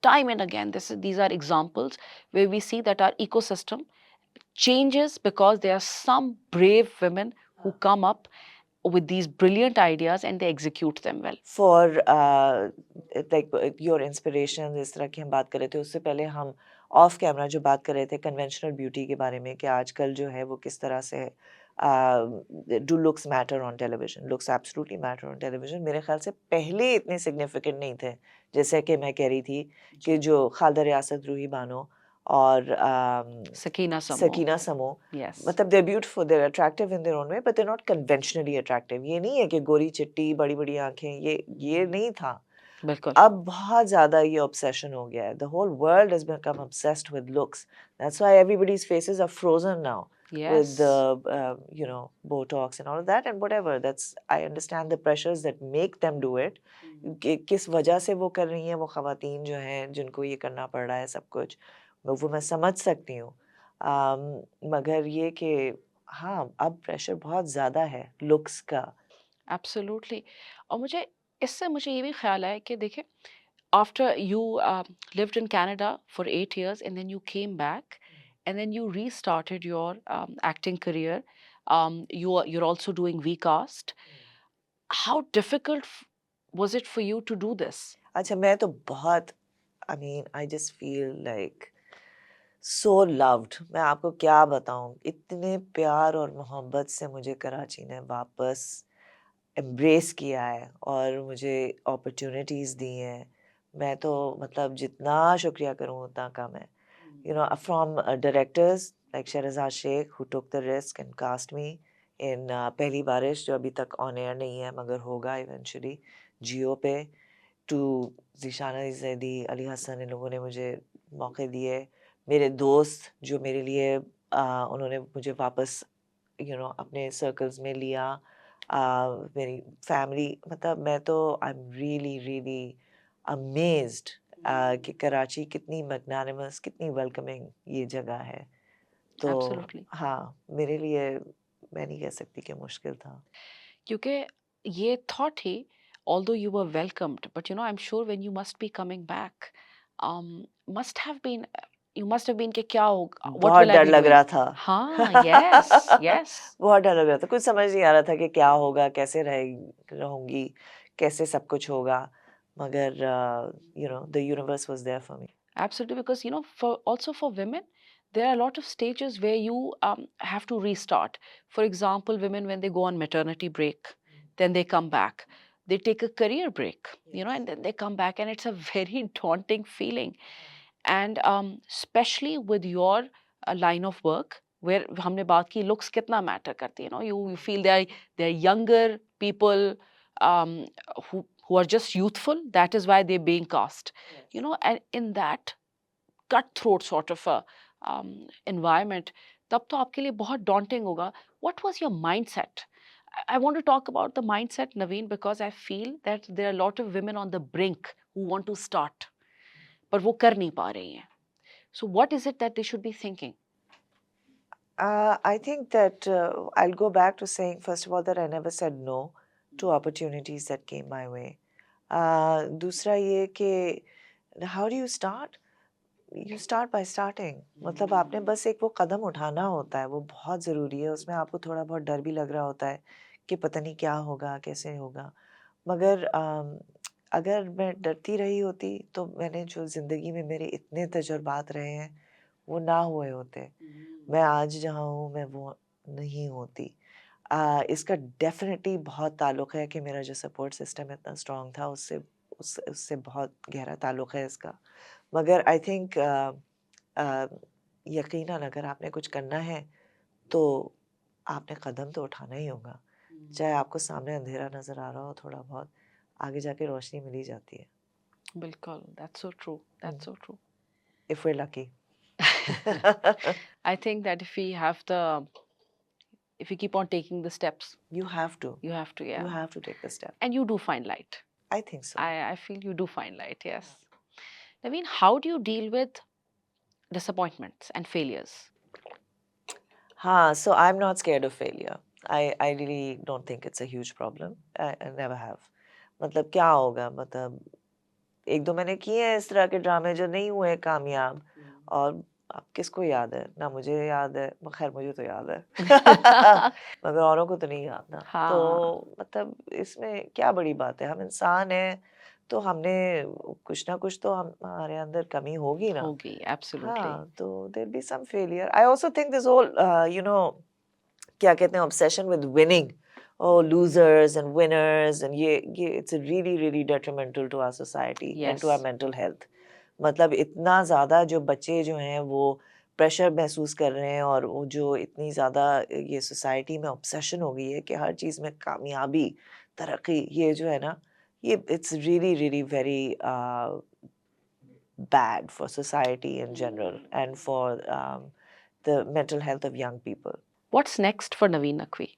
time and again these are examples where we see that our ecosystem changes because there are some brave women who come up with these brilliant ideas and they execute them well. For like your inspiration, इस तरह की हम बात कर रहे थे, उससे पहले हम ऑफ कैमरा जो बात कर रहे थे कन्वेंशनल ब्यूटी के बारे में कि आजकल जो है वो किस तरह से do looks matter on television, looks absolutely matter on television. मेरे ख्याल से पहले इतने सिग्निफिकेंट नहीं थे, जैसे कि मैं कह रही थी कि जो खालदा रियासत रूही बानो और Sakina Samo. सकीना समो, Yes. मतलब they're beautiful, they're attractive in their own way, but they're not conventionally attractive. ये नहीं है कि गोरी चिट्टी बड़ी बड़ी आंखें, ये नहीं था। बिल्कुल. अब बहुत ज़्यादा ये obsession हो गया है. The whole world has become obsessed with looks. That's why everybody's faces are frozen now with Yes. the Botox and all of that and whatever. I understand the pressures that make them do it. कि किस वजह से वो कर रही हैं, वो खवातीन जो हैं जिनको ये करना पड़ रहा है सब कुछ, वो मैं समझ सकती हूँ। मगर ये कि हाँ, अब प्रेशर बहुत ज़्यादा है लुक्स का। Absolutely. और मुझे ये भी ख्याल आया कि देखिए, after you lived in Canada for 8 years and then you came back and then you restarted your acting career. You're also doing VCast. How difficult was it for you to do this? अच्छा, मैं तो बहुत, आई mean I just feel like so loved. मैं आपको क्या बताऊं, इतने प्यार और मोहब्बत से मुझे कराची ने वापस एम्ब्रेस किया है और मुझे अपॉर्चुनिटीज़ दी हैं। मैं तो मतलब जितना शुक्रिया करूं उतना कम है। From directors like Shahrzad Sheikh who took the risk and cast me in Pehli Baarish, जो अभी तक ऑन एयर नहीं है मगर होगा इवेंचुअली जियो पे, टू ज़ीशाना ज़ैदी, अली हसन, इन लोगों ने मुझे मौके दिए। मेरे दोस्त जो मेरे लिए उन्होंने मुझे वापस अपने सर्कल्स में लिया। मेरी फैमिली, मतलब मैं तो I am really really amazed कि कराची कितनी मैग्नानिमस, कितनी वेलकमिंग ये जगह है। तो Absolutely. हाँ, मेरे लिए मैं नहीं कह सकती कि मुश्किल था। क्योंकि ये thought he although you were welcomed, but I'm sure when you must be coming back, must have been, you must have been कि क्या होगा, what बहुत will I डर be लग doing? रहा था। हाँ, yes, yes. बहुत डर लग रहा था, कुछ समझ नहीं आ रहा था कि क्या होगा, कैसे रहूँगी, कैसे सब कुछ होगा, मगर the universe was there for me. Absolutely, because for also for women, there are a lot of stages where you have to restart. For example, women when they go on maternity break, then they come back. They take a career break, and then they come back, and it's a very daunting feeling. And especially with your line of work, where हमने बात की looks कितना matter करती है, you feel they are younger people, um, who are just youthful. That is why they're being cast, and in that cutthroat sort of a environment, तब तो आपके लिए बहुत daunting होगा. What was your mindset? I want to talk about the mindset, Naveen, because I feel that there are a lot of women on the brink who want to start, पर वो कर नहीं पा रही हैं. So what is it that they should be thinking? I think that I'll go back to saying, first of all, that I never said no to opportunities that came my way. दूसरा ये कि how do you start? You start by starting. मतलब आपने बस एक वो कदम उठाना होता है, वो बहुत ज़रूरी है। उसमें आपको थोड़ा बहुत डर भी लग रहा होता है कि पता नहीं क्या होगा, कैसे होगा। मगर अगर मैं डरती रही होती तो मैंने जो ज़िंदगी में मेरे इतने तजुर्बात रहे हैं, वो ना हुए होते। मैं आज जहाँ हूँ, मैं वो नहीं होती। इसका डेफ़िनेटली बहुत ताल्लुक़ है कि मेरा जो सपोर्ट सिस्टम इतना स्ट्रॉन्ग था, उससे बहुत गहरा ताल्लुक़ है इसका। मगर आई थिंक यकीनन अगर आपने कुछ करना है, तो आपने कदम तो उठाना ही होगा। चाहे आपको सामने अंधेरा नज़र आ रहा हो थोड़ा बहुत, आगे जाके रोशनी मिल ही जाती है। बिल्कुल, that's so true. That's so true. If we're lucky. I think that if you keep on taking the steps, You have to. you have to, You yeah. have to take the step. And you do find light. I think so. I feel you do find light, yes. Naveen, how do you deal with disappointments and failures? So I'm not scared of failure. I really don't think it's a huge problem. I never have. मतलब क्या होगा, मतलब एक दो मैंने किए हैं इस तरह के ड्रामे जो नहीं हुए कामयाब, और अब किसको याद है? ना मुझे याद है, खैर मुझे तो याद है। मगर औरों को तो नहीं याद ना। हाँ, तो मतलब इसमें क्या बड़ी बात है, हम इंसान हैं, तो हमने कुछ ना कुछ तो हमारे अंदर कमी होगी ना। होगी, absolutely. हाँ, तो there'll be some failure. I also think this whole क्या कहते हैं, obsession with winning. Oh, losers and winners, and ये it's really really detrimental to our society and to our Yes. mental health. मतलब इतना ज़्यादा जो बच्चे जो हैं वो प्रेशर महसूस कर रहे हैं, और वो जो इतनी ज़्यादा ये सोसाइटी में ऑब्सेशन हो गई है कि हर चीज़ में कामयाबी, तरक्की, ये जो है ना, ये it's really really very bad for society in general and for the mental health of young people. What's next for Naveen Naqvi?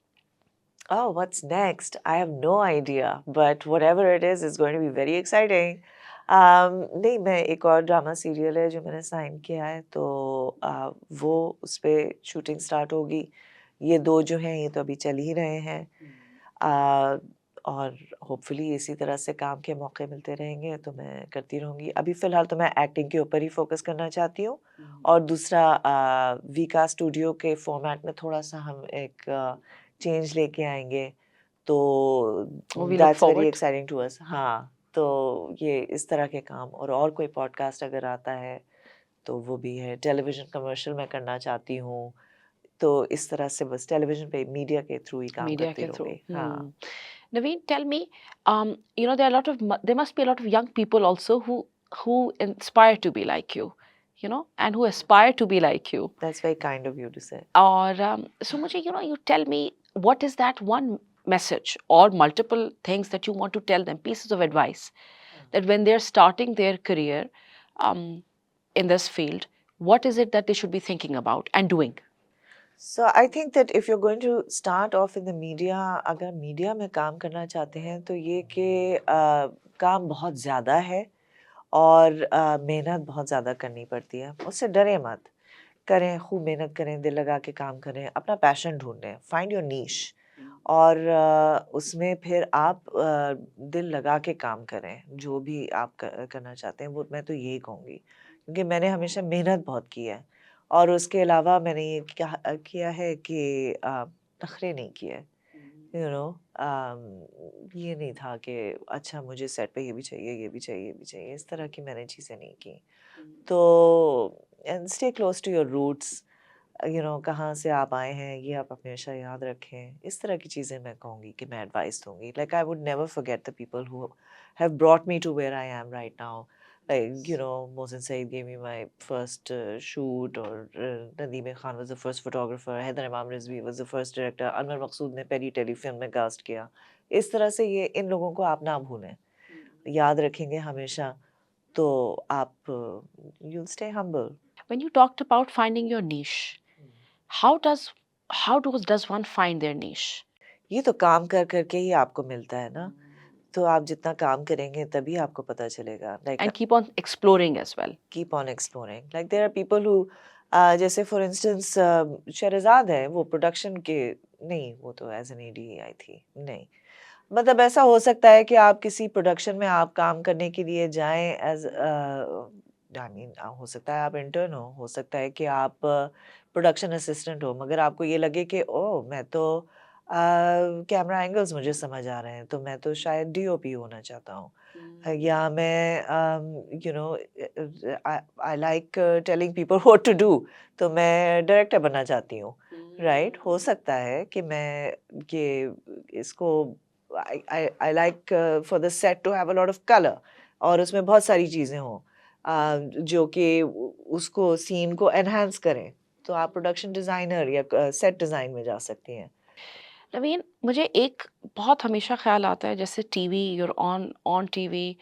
Oh, what's next? I have no idea, but whatever it is going to be very exciting. नहीं, मैं एक और drama serial है जो मैंने sign किया है, तो वो उस पे शूटिंग स्टार्ट होगी। ये दो जो हैं ये तो अभी चल ही रहे हैं, और होपफुली इसी तरह से काम के मौके मिलते रहेंगे तो मैं करती रहूँगी। अभी फ़िलहाल तो मैं एक्टिंग के ऊपर ही फ़ोकस करना चाहती हूँ, और दूसरा वीका स्टूडियो के फॉर्मेट में थोड़ा-सा हम एक चेंज लेके आएँगे, तो Oh, we look that's very forward. Exciting to us. हाँ, तो ये इस तरह के काम, और कोई पॉडकास्ट अगर आता है तो वो भी है। टेलीविज़न कमर्शियल मैं करना चाहती हूँ, तो इस तरह से बस टेलीविज़न पे मीडिया के थ्रू ही काम Media करती ke through. रहूँगी। हाँ। Naveen, tell me, there are a lot of there must be a lot of young people also who inspire to be like you, and who aspire to be like you. That's very kind of you to say. और so मुझे you tell me what is that one message or multiple things that you want to tell them, pieces of advice that when they're starting their career um, in this field, what is it that they should be thinking about and doing? So I think that if you're going to start off in the media, अगर media में काम करना चाहते हैं तो ये कि काम बहुत ज़्यादा है, और मेहनत बहुत ज़्यादा करनी पड़ती है। उससे डरें मत, करें, खूब मेहनत करें, दिल लगा के काम करें, अपना पैशन ढूँढें, फाइंड योर नीश, और उसमें फिर आप दिल लगा के काम करें, जो भी आप करना चाहते हैं, वो मैं तो यही कहूँगी। क्योंकि मैंने हमेशा मेहनत बहुत की है और उसके अलावा मैंने ये किया है कि नखरे नहीं किए। यू नो ये नहीं था कि अच्छा मुझे सेट पे ये भी चाहिए, ये भी चाहिए, ये भी चाहिए, इस तरह की मैंने चीज़ें नहीं की। तो and stay close to your roots, कहाँ से आप आए हैं ये आप हमेशा याद रखें। इस तरह की चीज़ें मैं कहूँगी कि मैं एडवाइस दूँगी। Like I would never forget the people who have brought me to where I am right now. Like, Mohsin Saeed gave me my first shoot, or Nadeem Khan was the first photographer, Haider Imam Rizvi was the first director, Anwar Maqsood ने पहली telefilm में cast किया। इस तरह से ये इन लोगों को आप ना भूलें, याद रखेंगे हमेशा, तो आप you'll stay humble. When you talked about finding your niche, how does does one find their niche? ये तो काम कर कर के ही आपको मिलता है ना, तो आप जितना काम करेंगे तभी आपको पता चलेगा। Like And keep on exploring as well. Keep on exploring, like there are people who जैसे फॉर इंस्टेंस शहरज़ाद है, वो प्रोडक्शन के नहीं, वो तो एज एन एडी आई थी, नहीं, मतलब ऐसा हो सकता है कि आप किसी प्रोडक्शन में आप काम करने के लिए जाएं एज आई मीन, हो सकता है आप इंटर्न हो सकता है कि आप प्रोडक्शन असिस्टेंट हो, मगर आपको ये लगे कि ओह मैं तो कैमरा एंगल्स मुझे समझ आ रहे हैं, तो मैं तो शायद डीओपी होना चाहता हूँ। या मैं I like telling people what to do, तो मैं डायरेक्टर बनना चाहती हूँ, राइट? हो सकता है कि मैं ये इसको I like for the set to have a lot of colour, और उसमें बहुत सारी चीज़ें हों जो कि उसको सीन को एनहांस करें, तो आप प्रोडक्शन डिज़ाइनर या सेट डिज़ाइन में जा सकती हैं। नवीन, मुझे एक बहुत हमेशा ख्याल आता है, जैसे TV, you're on on TV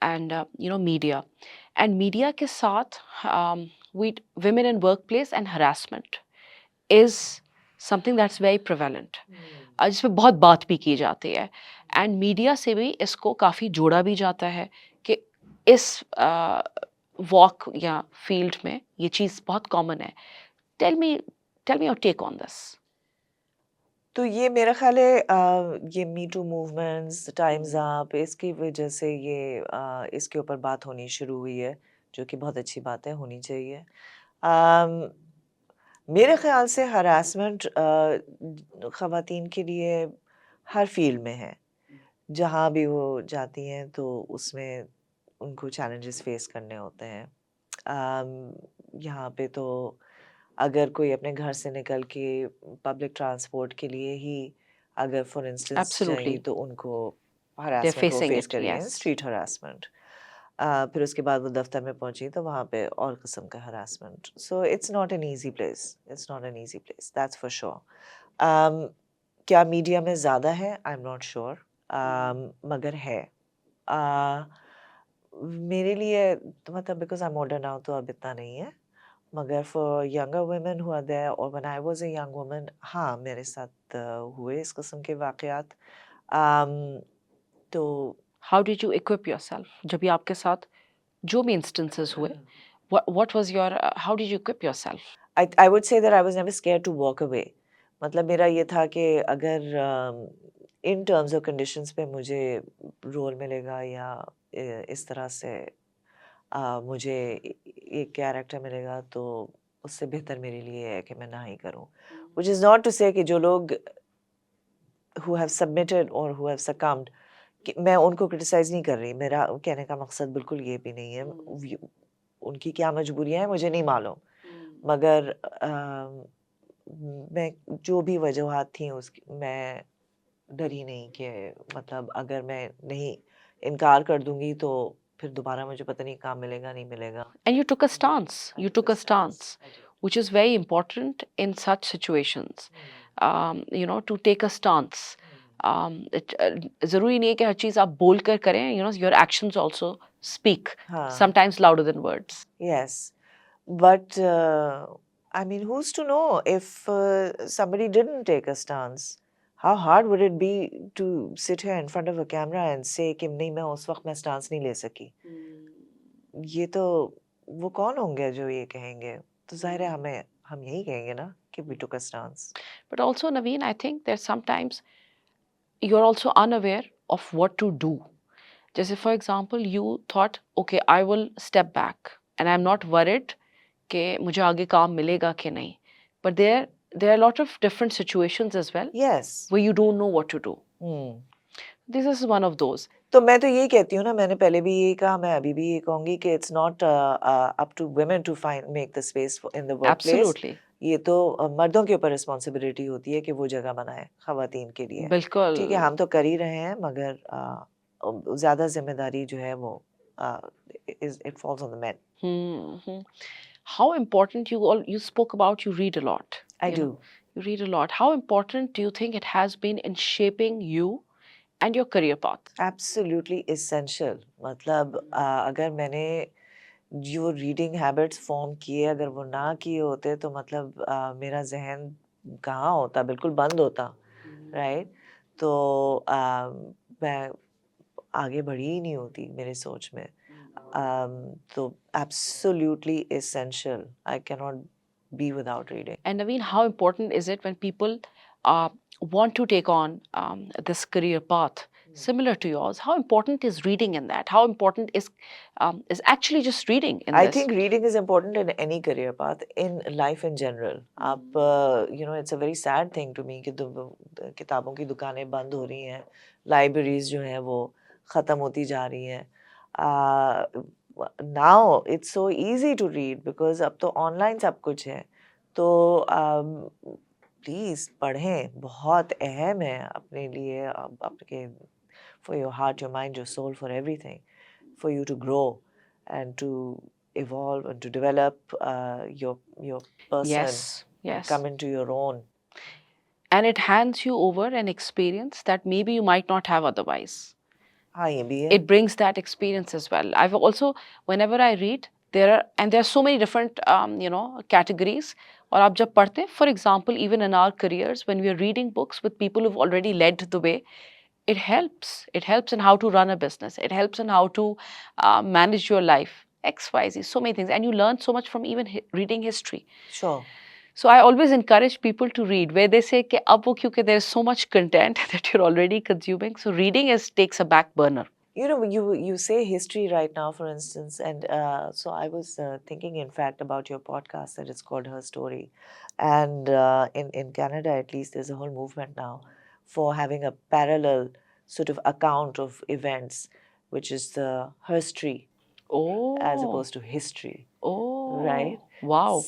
and media, media के साथ we women in workplace and harassment is something that's very prevalent, जिसपे बहुत बात भी की जाती है, एंड मीडिया से भी इसको काफ़ी जोड़ा भी जाता है कि इस वॉक या फील्ड में ये चीज़ बहुत कॉमन है। Tell me tell me your take on this. तो ये मेरा ख़्याल है ये me too movements, times up, इसकी वजह से ये इसके ऊपर बात होनी शुरू हुई है, जो कि बहुत अच्छी बात है, होनी चाहिए। अम, मेरे ख़्याल से हरासमेंट ख़वातीन के लिए हर फ़ील्ड में है। जहाँ भी वो जाती हैं तो उसमें उनको चैलेंजेस फ़ेस करने होते हैं। यहाँ पे तो अगर कोई अपने घर से निकल के पब्लिक ट्रांसपोर्ट के लिए ही अगर फॉर इंस्टेंस जाएगी एब्सोल्युटली, तो उनको दे आर हरासमेंट वो फेसिंग फेस इट, कर रही हैं, यस। Street harassment. फिर उसके बाद वो दफ्तर में पहुंची तो वहाँ पे और किस्म का harassment. So it's not an easy place, it's not an easy place, that's for sure. क्या मीडिया में ज़्यादा है? आई एम नॉट श्योर, मगर है। अ, मेरे लिए तो मतलब because I am older now तो अब इतना नहीं है, मगर for younger women who are there, और when I was a young woman, हाँ, मेरे साथ हुए इस किस्म के वाक़यात। अम, तो how did you equip yourself जब ये आपके साथ जो भी इंस्टेंसेस हुए? What was your how did you equip yourself? I would say that I was never scared to walk away. मतलब मेरा ये था कि अगर इन टर्म्स और कंडीशंस पे मुझे रोल मिलेगा या इस तरह से मुझे एक कैरेक्टर मिलेगा, तो उससे बेहतर मेरे लिए है कि मैं ना ही करूं। व्हिच इज़ नॉट टू से कि जो लोग हु हैव सबमिटेड और हु हैव सक्कम्ड, कि मैं उनको क्रिटिसाइज नहीं कर रही, मेरा कहने का मकसद बिल्कुल ये भी नहीं है। उनकी क्या मजबूरियां हैं मुझे नहीं मालूम, मगर मैं जो भी वजूहात थी उसकी मैं डरी नहीं कि मतलब अगर मैं नहीं इनकार कर दूंगी तो फिर दोबारा मुझे पता नहीं काम मिलेगा नहीं मिलेगा। And you took a stance. You took a stance, I did. which is very important in such situations. To take a stance. ज़रूरी नहीं है कि हर चीज़ आप बोल कर करें. Your actions also speak हाँ, sometimes louder than words. yes, but I mean, who's to know if somebody didn't take a stance? How hard would it be to sit here in front of a camera and say कि नहीं मैं उस वक्त मैं stance नहीं ले सकी? ये तो वो कौन होंगे जो ये कहेंगे? तो ज़ाहिर है हम यही कहेंगे ना कि we took a stance. But also, Naveen, I think there's sometimes you're also unaware of what to do. जैसे for example, you thought, okay, I will step back and I'm not worried कि मुझे आगे काम मिलेगा कि नहीं. But there are a lot of different situations as well Yes. where you don't know what to do. Hmm. This is one of those. तो मैं तो यही कहती हूँ ना, मैंने पहले भी यही कहा, मैं अभी भी ये कहूँगी कि it's not up to women to find make the space in the workplace. Absolutely. ये तो मर्दों के ऊपर रिस्पॉन्सिबिलिटी होती है कि वो जगह बनाएँ ख़वातीन के लिए। बिल्कुल. ठीक है, हम तो कर ही रहे हैं, मगर ज़्यादा ज़िम्मेदारी जो है वो uh, it falls on the men. Hmm. How important you spoke about you read a lot. I You do. know, you read a lot. How important do you think it has been in shaping you and your career path? Absolutely essential, मतलब अगर मैंने जो reading habits form किए, अगर वो ना किए होते तो मतलब मेरा ज़हन कहाँ होता, बिल्कुल बंद होता, राइट? तो मैं आगे बढ़ी ही नहीं होती मेरी सोच में। तो absolutely essential, I can not be without reading. And Naveen, how important is it when people uh, want to take on this career path similar to yours? How important is reading in that? How important is actually just reading in I this? think reading is important in any career path, in life in general. आप it's a very sad thing to me कि किताबों की दुकानें बंद हो रही हैं, libraries जो हैं वो ख़त्म होती जा रही हैं. Now it's so easy to read because अब तो online सब कुछ है. तो प्लीज़ पढ़ें, बहुत अहम है अपने लिए, आपके for your heart, your mind, your soul, for everything, for you to grow and to evolve and to develop your person Yes, and yes. come into your own. And it hands you over an experience that maybe you might not have otherwise. हाँ, ये भी है. It brings that experience as well. I've also, whenever I read, there are so many different categories. और आप जब पढ़ते हैं, for example, even in our careers, when we are reading books with people who've already led the way, it helps. It helps in how to run a business. It helps in how to manage your life. X, Y, Z, so many things, and you learn so much from even reading history. Sure. So I always encourage people to read, where they say कि अब वो क्योंकि there is so much content that you're already consuming, so reading takes a back burner. You know, you say history right now, for instance, and so I was thinking, in fact, about your podcast that it's called Her Story, and in Canada, at least, there's a whole movement now for having a parallel sort of account of events, which is the herstory as Oh, opposed to history, right? oh, wow.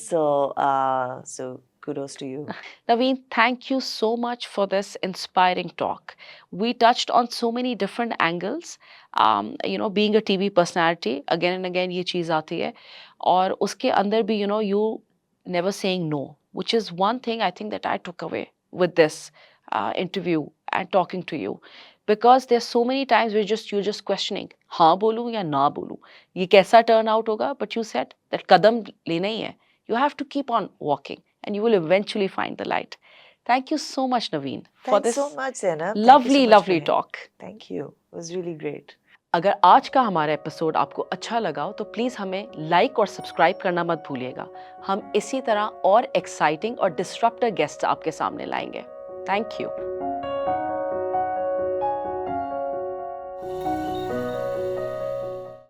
So kudos to you. Naveen, thank you so much for this inspiring talk. We touched on so many different angles. Being a TV personality, again and again ये चीज़ आती है. और उसके अंदर भी, you never saying no, which is one thing I think that I took away with this interview and talking to you. Because there's so many times where you're just questioning, हाँ बोलूँ या ना बोलूँ, ये कैसा turn out होगा? But you said that कदम लेना ही है. You have to keep on walking and you will eventually find the light. Thank you so much, Naveen, for Thanks this so much, Zainab. Thank you so lovely, much, lovely Meher. talk. Thank you. It was really great. अगर आज का हमारा episode आपको अच्छा लगा हो तो please हमें लाइक और सब्सक्राइब करना मत भूलिएगा. हम इसी तरह और एक्साइटिंग और डिस्रप्टर गेस्ट आपके सामने लाएंगे. Thank you.